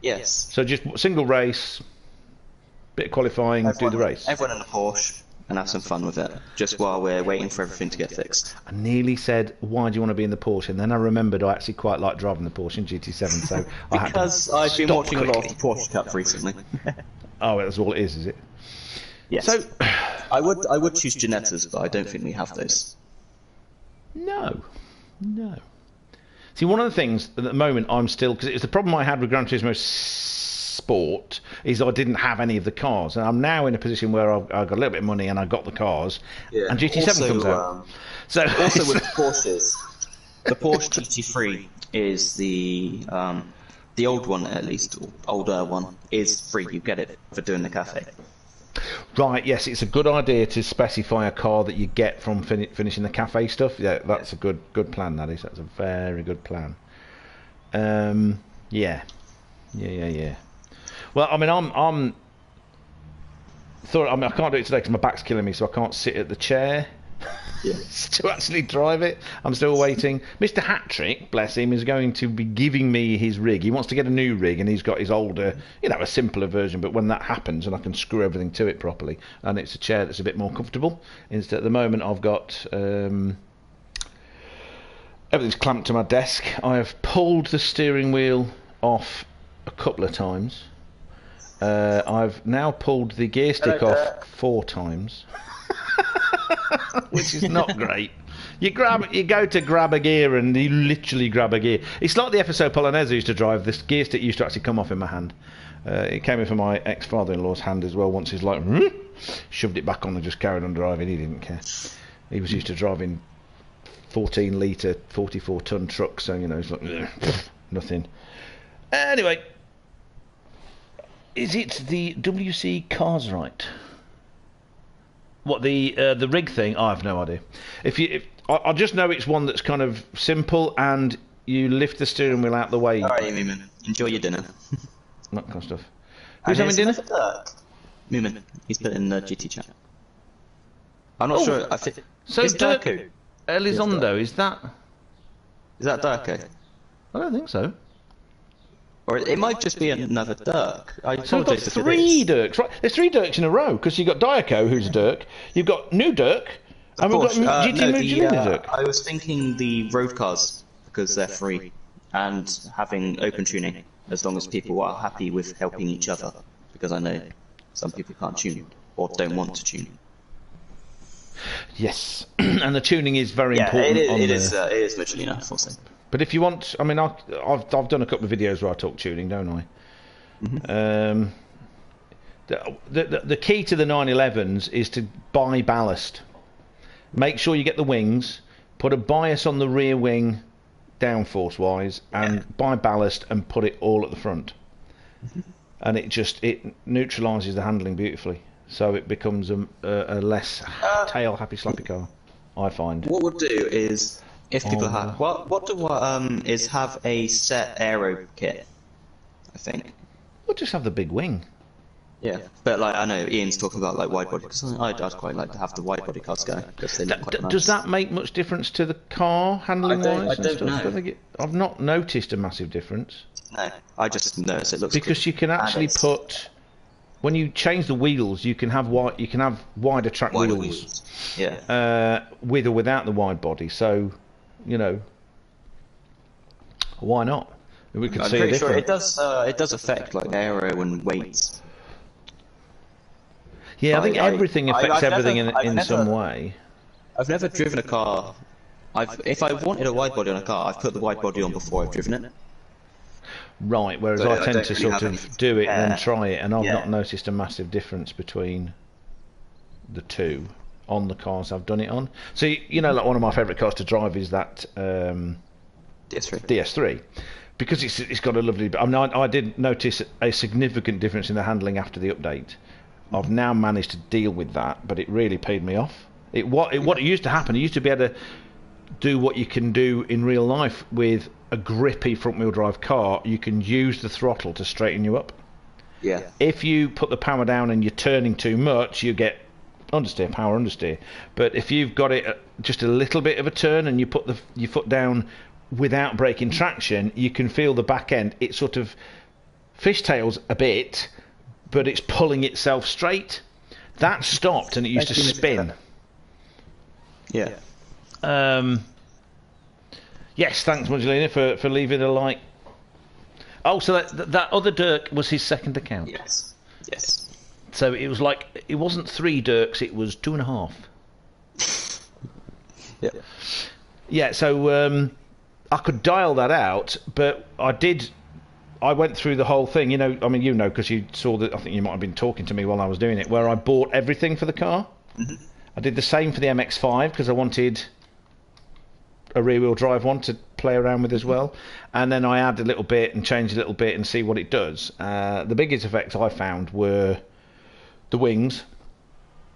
Yes. So just single race, bit of qualifying, do the race. Everyone in the Porsche and have some fun with it, just while we're waiting for everything to get fixed. I nearly said, why do you want to be in the Porsche? And then I remembered I actually quite like driving the Porsche in GT7, so I had to because I've been watching a lot of the Porsche Cup recently. Oh, that's all it is it? Yes. So I would choose Ginettas, but I don't think we have those. No. See, one of the things at the moment I'm still, because it's the problem I had with Gran Turismo Sport, is I didn't have any of the cars, and I'm now in a position where I've got a little bit of money and I got the cars, and GT7 also, comes out. So also with Porsches, the Porsche GT3 is the old one at least, or older one, is free. You get it for doing the cafe. Right, yes, it's a good idea to specify a car that you get from finishing the cafe stuff. Yeah, that's a good plan, that is. That's a very good plan. Yeah. Well, I mean, I can't do it today because my back's killing me, so I can't sit at the chair to actually drive it. I'm still waiting. Mr. Hatrick, bless him, is going to be giving me his rig. He wants to get a new rig, and he's got his older, a simpler version. But when that happens, and I can screw everything to it properly, and it's a chair that's a bit more comfortable. Instead, at the moment, I've got everything's clamped to my desk. I have pulled the steering wheel off a couple of times. I've now pulled the gear stick off 4 times. Which is not great. You go to grab a gear and you literally grab a gear. It's like the FSO Polonaise I used to drive. This gear stick used to actually come off in my hand. It came in from my ex-father-in-law's hand as well. Once he's like, shoved it back on and just carried on driving. He didn't care. He was used to driving 14-litre, 44-ton trucks, so he's like, nothing. Anyway, is it the WC Cars Right? What, the rig thing? I have no idea. I just know it's one that's kind of simple, and you lift the steering wheel out the way. All right, Moomin. Enjoy your dinner. That kind of stuff. Who's having dinner? Moomin. He's put in the GT chat. I'm not sure. I think. So Dirk Elizondo, is that? Is that Dirko? I don't think so. Or it might just be another Dirk. So we've got 3 Dirks, right? There's 3 Dirks in a row, because you've got Diaco, who's a Dirk, you've got New Dirk, and we've got GT Mugelina Dirk. I was thinking the road cars, because they're free, and having open tuning, as long as people are happy with helping each other, because I know some people can't tune, or don't want to tune. Yes, and the tuning is very important. It is Mugelina, unfortunately. But if you want, I mean, I've done a couple of videos where I talk tuning, don't I? Mm-hmm. The key to the 911s is to buy ballast. Make sure you get the wings, put a bias on the rear wing, downforce wise, and buy ballast and put it all at the front. Mm-hmm. And it neutralises the handling beautifully, so it becomes a less tail happy slappy car, I find. What we'll do is, if people have is have a set aero kit, I think. We'll just have the big wing. Yeah, but like I know Ian's talking about like wide body, because I'd quite like to have the wide body cars going, because they look quite nice. Does that make much difference to the car handling wise? I don't know. I've not noticed a massive difference. No, I just noticed it looks because good. You can actually put, when you change the wheels, you can have wider track wheels. Yeah. With or without the wide body, so you know, why not? We could see a difference. Sure it does affect like aero and weights. Yeah, I think everything affects everything in some way. I've never driven a car. If I wanted a wide body on a car, I've put the wide body on before I've driven it. Right, whereas I tend to sort of do it and then try it, and I've not noticed a massive difference between the two on the cars I've done it on. So you know, like one of my favourite cars to drive is that DS3, because it's got a lovely. I mean, I did notice a significant difference in the handling after the update. I've now managed to deal with that, but it really paid me off. What used to happen, you used to be able to do what you can do in real life with a grippy front-wheel drive car. You can use the throttle to straighten you up. Yeah. If you put the power down and you're turning too much, you get understeer, power understeer. But if you've got it just a little bit of a turn and you put your foot down without braking traction, you can feel the back end. It sort of fishtails a bit, but it's pulling itself straight. That stopped and it used to spin. Yeah. Yes, thanks Mugelina for leaving a like. Oh, so that other Dirk was his second account. Yes. So it was like, it wasn't 3 Dirks, it was 2.5. Yeah. Yeah, so I could dial that out, but I went through the whole thing, you know, I mean, you know, because you saw that, I think you might have been talking to me while I was doing it, where I bought everything for the car. Mm-hmm. I did the same for the MX-5 because I wanted a rear-wheel drive one to play around with as well, and then I add a little bit and change a little bit and see what it does. The biggest effects I found were the wings,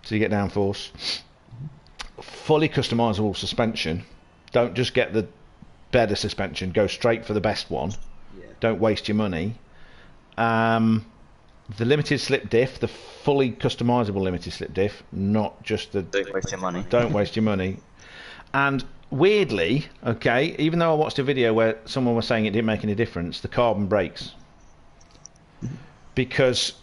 so you get downforce, fully customizable suspension. Don't just get the better suspension, go straight for the best one. Don't waste your money. The limited slip diff, the fully customizable limited slip diff, not just the... Don't waste your money. Don't waste your money. And weirdly, okay, even though I watched a video where someone was saying it didn't make any difference, the carbon brakes. Because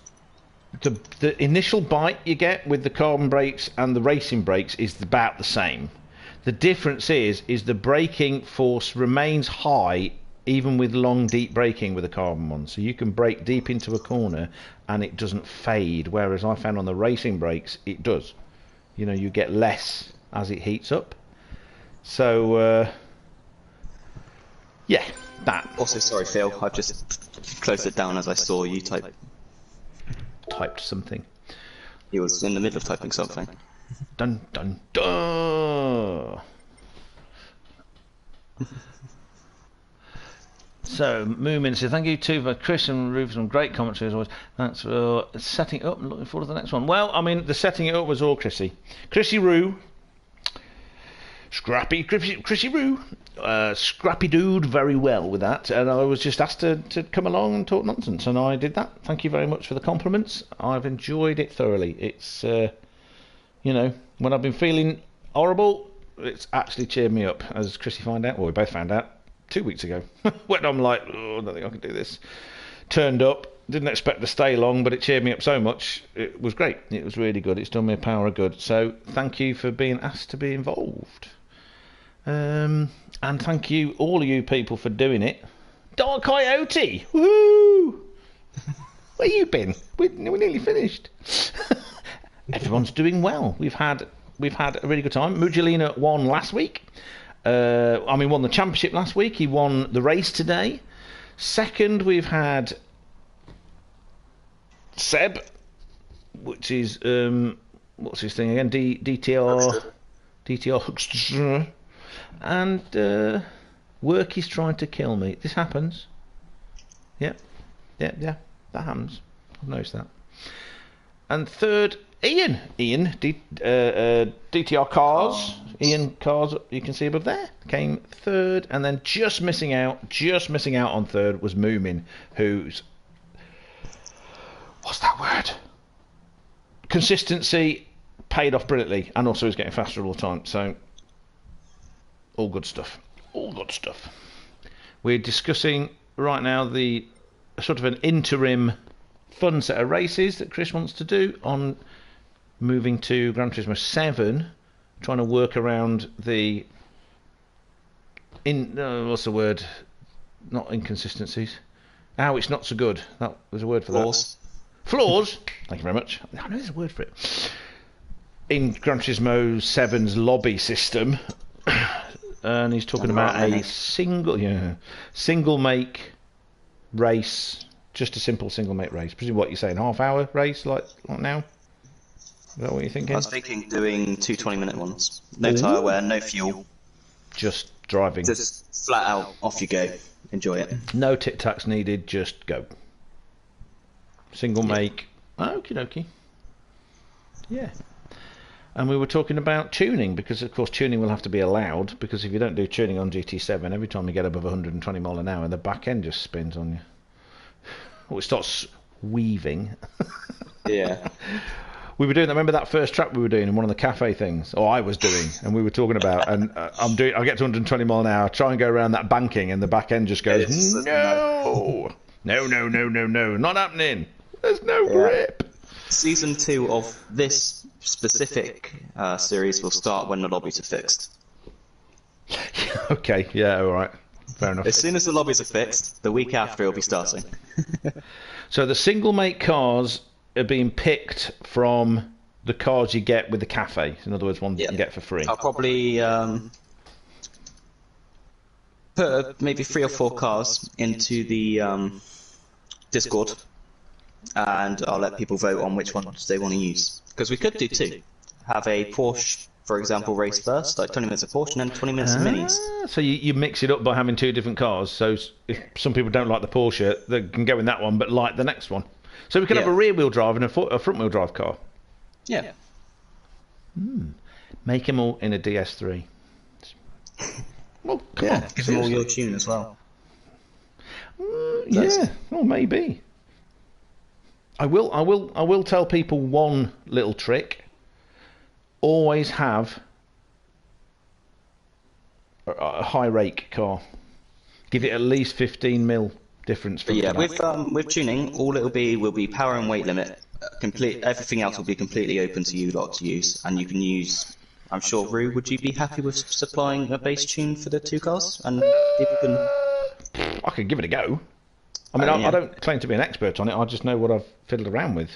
the initial bite you get with the carbon brakes and the racing brakes is about the same. The difference is the braking force remains high even with long, deep braking with a carbon one. So you can brake deep into a corner and it doesn't fade, whereas I found on the racing brakes, it does. You know, you get less as it heats up. So, yeah, that. Also, sorry, Phil, I've just closed it down as I saw you typed something. He was in the middle of typing something. Dun, dun, dun! So, Moomin says, thank you too for Chris and Rufus, some great commentary as always. Thanks for setting it up and looking forward to the next one. Well, I mean, the setting it up was all Chrissy. Chrissy Roo. Scrappy Chrissy Roo. Scrappy dude very well with that. And I was just asked to come along and talk nonsense, and I did that. Thank you very much for the compliments. I've enjoyed it thoroughly. It's, you know, when I've been feeling horrible, it's actually cheered me up, as Chrissy found out. Well, we both found out. 2 weeks ago, when I'm like, oh, I don't think I can do this. Turned up, didn't expect to stay long, but it cheered me up so much. It was great. It was really good. It's done me a power of good. So thank you for being asked to be involved. And thank you, all of you people, for doing it. Dark Coyote! Woohoo! Where you been? We're nearly finished. Everyone's doing well. We've had a really good time. Mugelina won last week. Won the championship last week. He won the race today. Second, we've had Seb, which is what's his thing again? DTR, and Work is trying to kill me. This happens. Yeah, that happens. I've noticed that. And third, Ian, DTR Cars. Ian Cars, you can see above there, came third, and then just missing out on third was Moomin, who's, what's that word? Consistency paid off brilliantly, and also is getting faster all the time. So, all good stuff. All good stuff. We're discussing right now the sort of an interim fun set of races that Chris wants to do on moving to Gran Turismo 7, trying to work around the what's the word? Not inconsistencies. How it's not so good. That was a word for Flaws. that. Flaws. Thank you very much. I know there's a word for it. In Gran Turismo 7's lobby system, and he's talking about a single make race, just a simple single make race. Presumably what you're saying, half-hour race like now? Is that what you're thinking? I was thinking doing 2 20-minute ones. No tyre wear, no fuel. Just driving. Just flat out, off you go. Enjoy it. No tic-tacs needed, just go. Single make. Okie dokie. Yeah. And we were talking about tuning, because of course tuning will have to be allowed, because if you don't do tuning on GT7, every time you get above 120 mile an hour, the back end just spins on you. Or it starts weaving. Yeah. We were doing that. Remember that first track we were doing in one of the cafe things, or I was doing, and we were talking about. And I get to 120 mile an hour, try and go around that banking, and the back end just goes, no, not happening. There's no grip. Season 2 of this specific series will start when the lobbies are fixed. Okay, yeah, all right, fair enough. As soon as the lobbies are fixed, the week after it'll be starting. So the single make cars are being picked from the cars you get with the cafe. In other words, ones you can get for free. I'll probably put maybe 3 or 4 cars into the Discord, and I'll let people vote on which ones they want to use. Because we could do 2. Have a Porsche, for example, race first, like 20 minutes of Porsche, and then 20 minutes of Minis. So you mix it up by having 2 different cars. So if some people don't like the Porsche, they can go in that one, but like the next one. So we could have a rear-wheel drive and a front-wheel drive car. Yeah. Make them all in a DS3. Well, come on. Give them all your tune as well. Yeah, well, maybe. I will tell people one little trick. Always have a high rake car. Give it at least 15 mil difference. From with tuning, all it'll be will be power and weight limit. Everything else will be completely open to you lot to use, and you can use. I'm sure, Rue, would you be happy with supplying a base tune for the 2 cars? And people can. I could give it a go. I mean, I don't claim to be an expert on it. I just know what I've fiddled around with.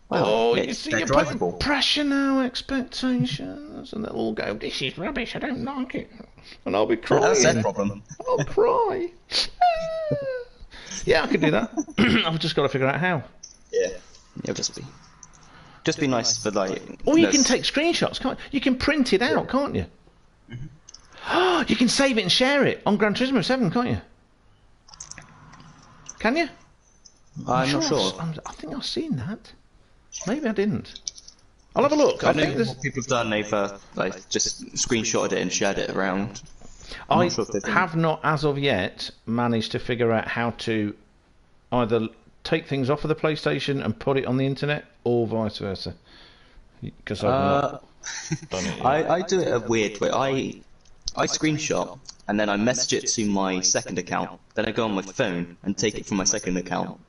Well, you see, you're putting pressure now, expectations, and they'll all go, this is rubbish, I don't like it. And I'll be crying. That's their problem. I'll cry. Yeah, I could do that. I've just got to figure out how. Yeah, it'll just be nice for like. Or you can take screenshots, can't you? You can print it out, can't you? Mm-hmm. You can save it and share it on Gran Turismo 7, can't you? Can you? I'm not sure. I think I've seen that. Maybe I didn't. I'll have a look. I know what people have done. They've just screenshotted it and shared it around. I have not, as of yet, managed to figure out how to either take things off of the PlayStation and put it on the internet, or vice versa. Because I've not done it yet. I do it a weird way. I screenshot and then I message it to my second account. Then I go on my phone and take it from my second account.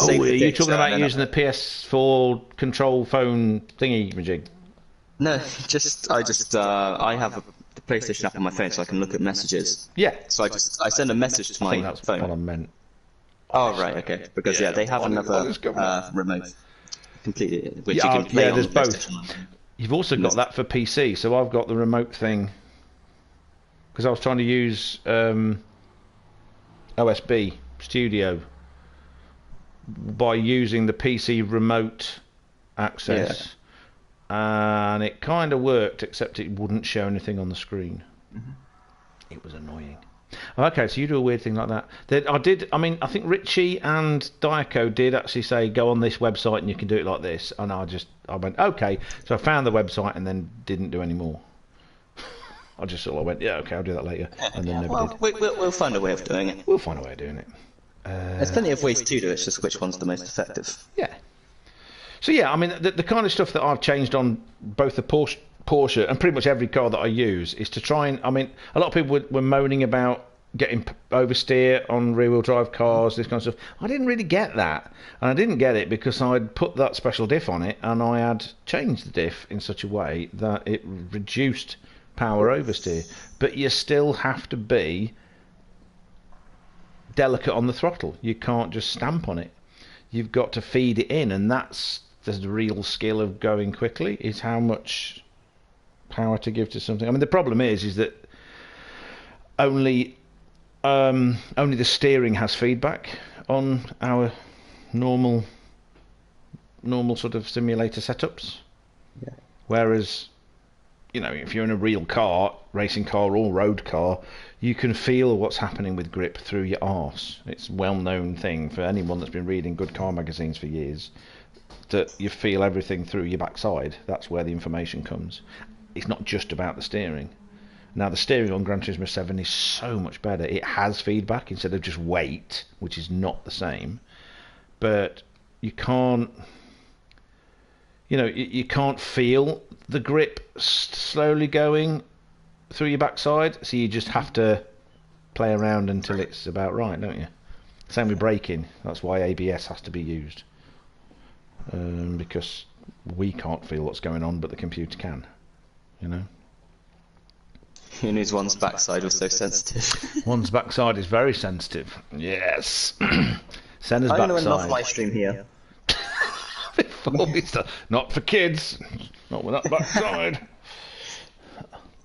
Oh, are you talking about using the PS4 control phone thingy majig? No, I have the PlayStation app on my phone, so I can look at messages. Yeah. So I send a message to my I think that's phone. what I meant. Oh right, okay. Because they have another remote completely, which you can play on there's the both. PlayStation. You've also got that for PC, so I've got the remote thing because I was trying to use OSB Studio by using the PC remote access, and it kind of worked, except it wouldn't show anything on the screen. It was annoying. Okay, so you do a weird thing like that. I think Richie and Diaco did actually say go on this website and you can do it like this, and I went okay. So I found the website and then didn't do any more. I went yeah, okay, I'll do that later, and then never did. We'll find a way of doing it. We'll find a way of doing it. There's plenty of ways to do it. It's just which one's the most effective. Yeah. So yeah, I mean the kind of stuff that I've changed on both the Porsche and pretty much every car that I use is to try and, I mean, a lot of people were moaning about getting oversteer on rear-wheel drive cars, this kind of stuff. I didn't really get that, and I didn't get it because I'd put that special diff on it and I had changed the diff in such a way that it reduced power oversteer, but you still have to be delicate on the throttle. You can't just stamp on it. You've got to feed it in, and that's the real skill of going quickly, is how much power to give to something. I mean, the problem is that only the steering has feedback on our normal sort of simulator setups. Yeah. Whereas, you know, if you're in a real car, racing car or road car, you can feel what's happening with grip through your arse. It's a well-known thing for anyone that's been reading good car magazines for years, that you feel everything through your backside. That's where the information comes. It's not just about the steering. Now, the steering on Gran Turismo 7 is so much better. It has feedback instead of just weight, which is not the same. But you can't, you can't feel the grip slowly going through your backside, so you just have to play around until it's about right, don't you? Same with braking. That's why ABS has to be used. Because we can't feel what's going on, but the computer can. You know? Who knew one's backside was so sensitive? One's backside is very sensitive. Yes. Senna's backside. I'm going to end off my stream here. Not for kids. Not with that backside.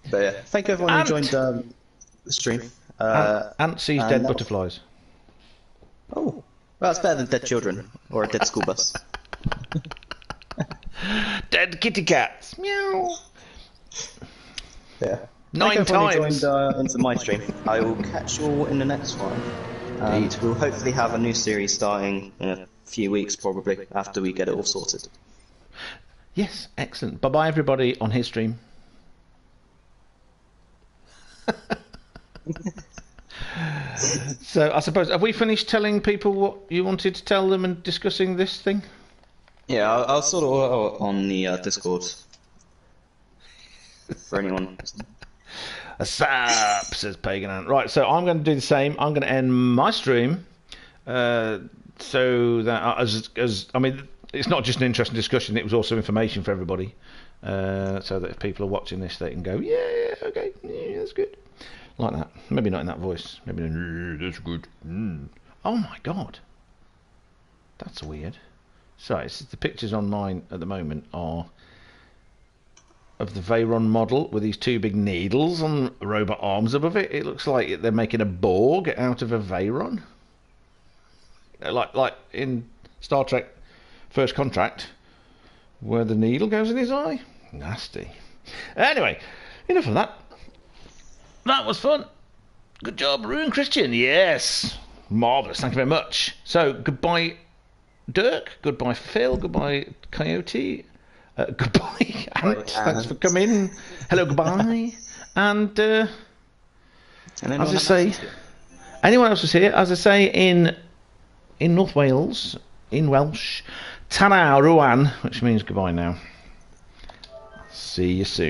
But yeah, thank you everyone who joined the stream. Ant sees dead butterflies. Oh, well, that's better than dead children or a dead school bus. Dead kitty cats. Meow. Yeah. 9 times. Joined into my stream. I will catch you all in the next one. And we'll hopefully have a new series starting in a few weeks, probably, after we get it all sorted. Yes, excellent. Bye-bye, everybody, on his stream. So, I suppose, have we finished telling people what you wanted to tell them and discussing this thing? Yeah, I'll sort it on the Discord. For anyone. A sap, says Pagan Ant. Right, so I'm going to do the same. I'm going to end my stream so that, I mean, it's not just an interesting discussion, it was also information for everybody. So that if people are watching this, they can go, yeah, okay, yeah, that's good. Like that. Maybe not in that voice. Maybe that's good. Oh my god. That's weird. So, the pictures on mine at the moment are of the Veyron model with these two big needles on robot arms above it. It looks like they're making a Borg out of a Veyron. Like in Star Trek First Contact, where the needle goes in his eye. Nasty. Anyway, enough of that. That was fun. Good job, Ruin Christian. Yes. Marvellous. Thank you very much. So, goodbye, Dirk. Goodbye, Phil. Goodbye, Coyote. Goodbye, Ant. Thanks for coming. Hello, goodbye. And as I say, anyone else is here? As I say, in North Wales, in Welsh, Tana Rwan, which means goodbye now. See you soon.